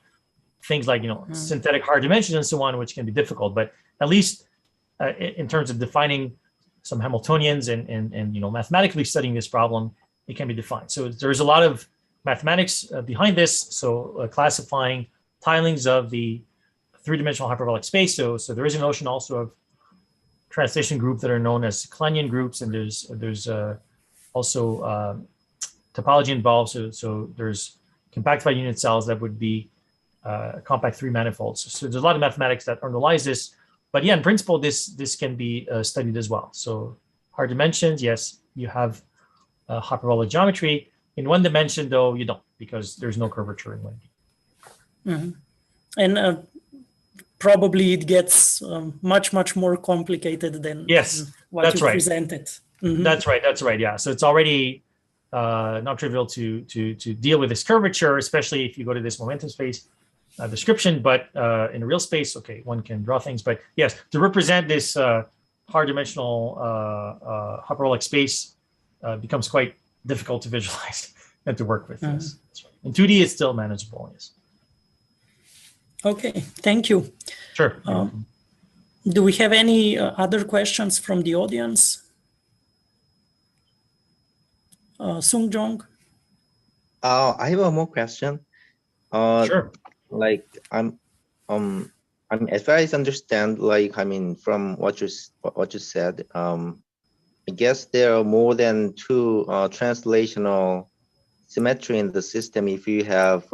things like, synthetic hard dimensions and so on, which can be difficult. But at least in terms of defining some Hamiltonians and mathematically studying this problem, it can be defined. So there's a lot of mathematics behind this. So classifying tilings of the 3-dimensional hyperbolic space. So there is a notion also of translation group that are known as Kleinian groups, and there's also topology involved. So there's compactified unit cells that would be compact 3 manifolds. So there's a lot of mathematics that underlies this. But yeah, in principle, this can be studied as well. So hard dimensions, yes, you have hyperbolic geometry. In 1 dimension, though, you don't, because there's no curvature in 1D. Mm-hmm. And probably it gets much more complicated than what you presented. Mm-hmm. That's right. Yeah. So it's already not trivial to deal with this curvature, especially if you go to this momentum space description. But in a real space, okay, one can draw things. But yes, to represent this hard dimensional hyperbolic space becomes quite difficult to visualize and to work with. Yes. In 2D, it's still manageable. Yes. Okay, thank you. Sure. Do we have any other questions from the audience? Sung Jong? I have one more question. Sure. Like as far as I understand, from what you said, I guess there are more than 2 translational symmetry in the system. If you have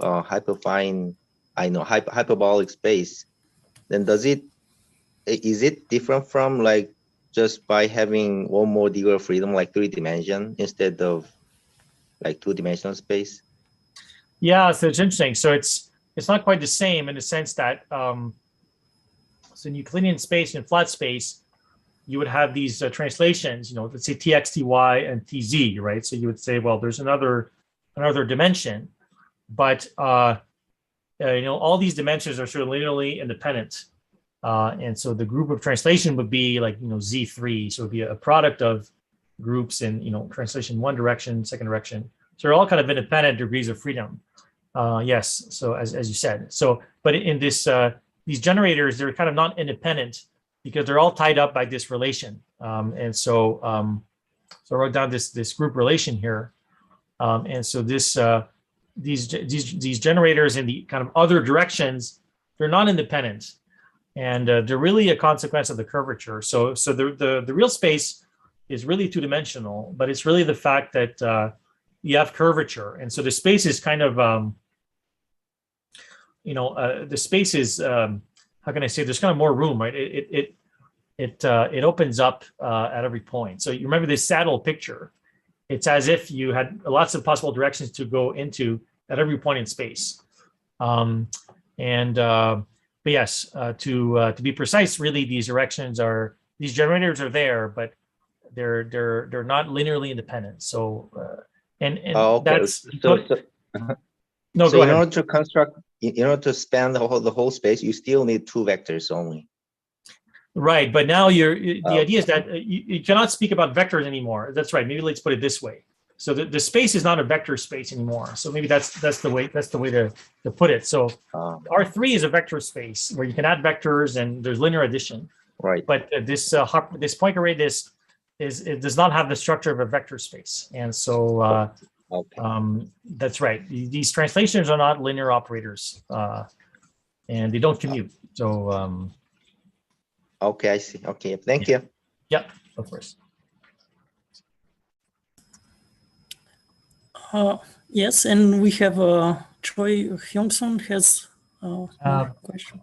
hyperbolic space, then is it different from just by having 1 more degree of freedom, like 3 dimension instead of 2-dimensional space? Yeah, so it's interesting. So it's not quite the same in the sense that so in Euclidean space and flat space, you would have these translations, let's say tx, ty, and tz, right? So you would say, well, there's another dimension, but all these dimensions are sort of linearly independent. And so the group of translation would be like, Z3. So it would be a product of groups in, translation 1 direction, 2nd direction. So they're all kind of independent degrees of freedom. Yes. So as you said, but in this, these generators, they're kind of not independent because they're all tied up by this relation. And so I wrote down this group relation here. And so these generators in the kind of other directions, they're not independent, and they're really a consequence of the curvature. So the real space is really 2-dimensional, but it's really the fact that you have curvature, and so the space is kind of the space is how can I say? There's kind of more room, right? It opens up at every point. So you remember this saddle picture. It's as if you had lots of possible directions to go into at every point in space. But yes, to be precise, really, these generators are there, but they're not linearly independent. So okay. that's No. So in order to span the whole space, you still need 2 vectors only. Right, but now the idea is that you cannot speak about vectors anymore. That's right. Maybe let's put it this way. So the space is not a vector space anymore. So maybe that's the way to put it. So R3 is a vector space where you can add vectors and there's linear addition. Right. But this point array it does not have the structure of a vector space, and so that's right. These translations are not linear operators, and they don't commute. So. Okay, I see. Okay, thank you. Yep, of course. Yes, and we have Choi Hyung-sun has a question.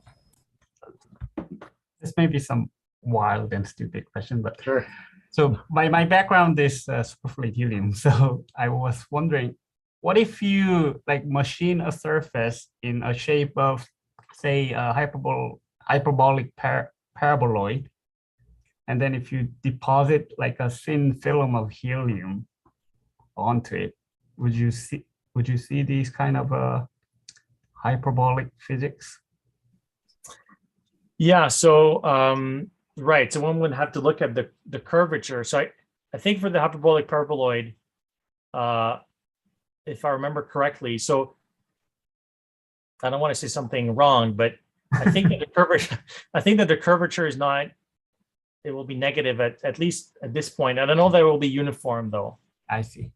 This may be some wild and stupid question, but Sure. so my background is superfluid helium. So I was wondering, what if you like machine a surface in a shape of, say, a hyperbolic paraboloid, and then if you deposit like a thin film of helium onto it, would you see these kind of hyperbolic physics? Yeah, so right. So one would have to look at the curvature. So I think for the hyperbolic paraboloid, if I remember correctly, so I don't want to say something wrong, but I think that the curvature is not, it will be negative at least at this point. I don't know that it will be uniform though. I see.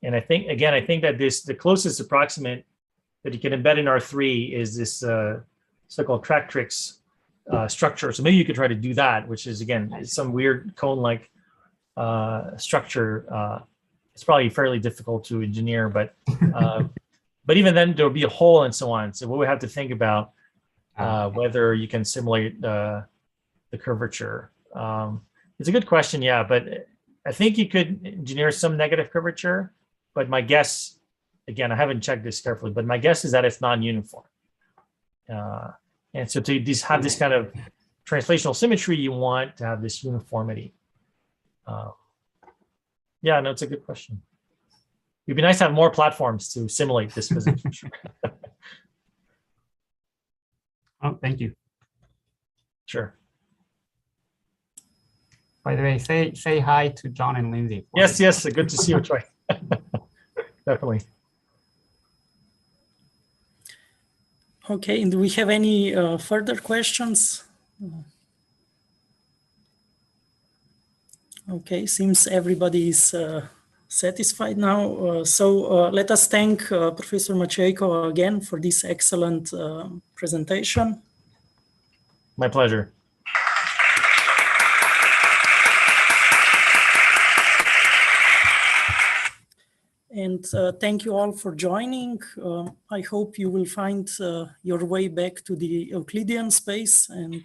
And I think that the closest approximate that you can embed in R3 is this so-called tractrix structure. So maybe you could try to do that, which is again some weird cone-like structure. It's probably fairly difficult to engineer, but even then there will be a hole and so on. So we have to think about whether you can simulate the curvature. It's a good question, yeah, but I think you could engineer some negative curvature, but my guess, again, I haven't checked this carefully, but my guess is that it's non-uniform. And so to have this kind of translational symmetry, you want to have this uniformity. Yeah, no, it's a good question. It'd be nice to have more platforms to simulate this physics. Oh, thank you. Sure. By the way, say hi to John and Lindsay. Yes, yes, good to see you, Troy. Definitely. Okay, do we have any further questions? Okay, seems everybody is satisfied now. So let us thank Professor Maciejko again for this excellent presentation. My pleasure. And thank you all for joining. I hope you will find your way back to the Euclidean space and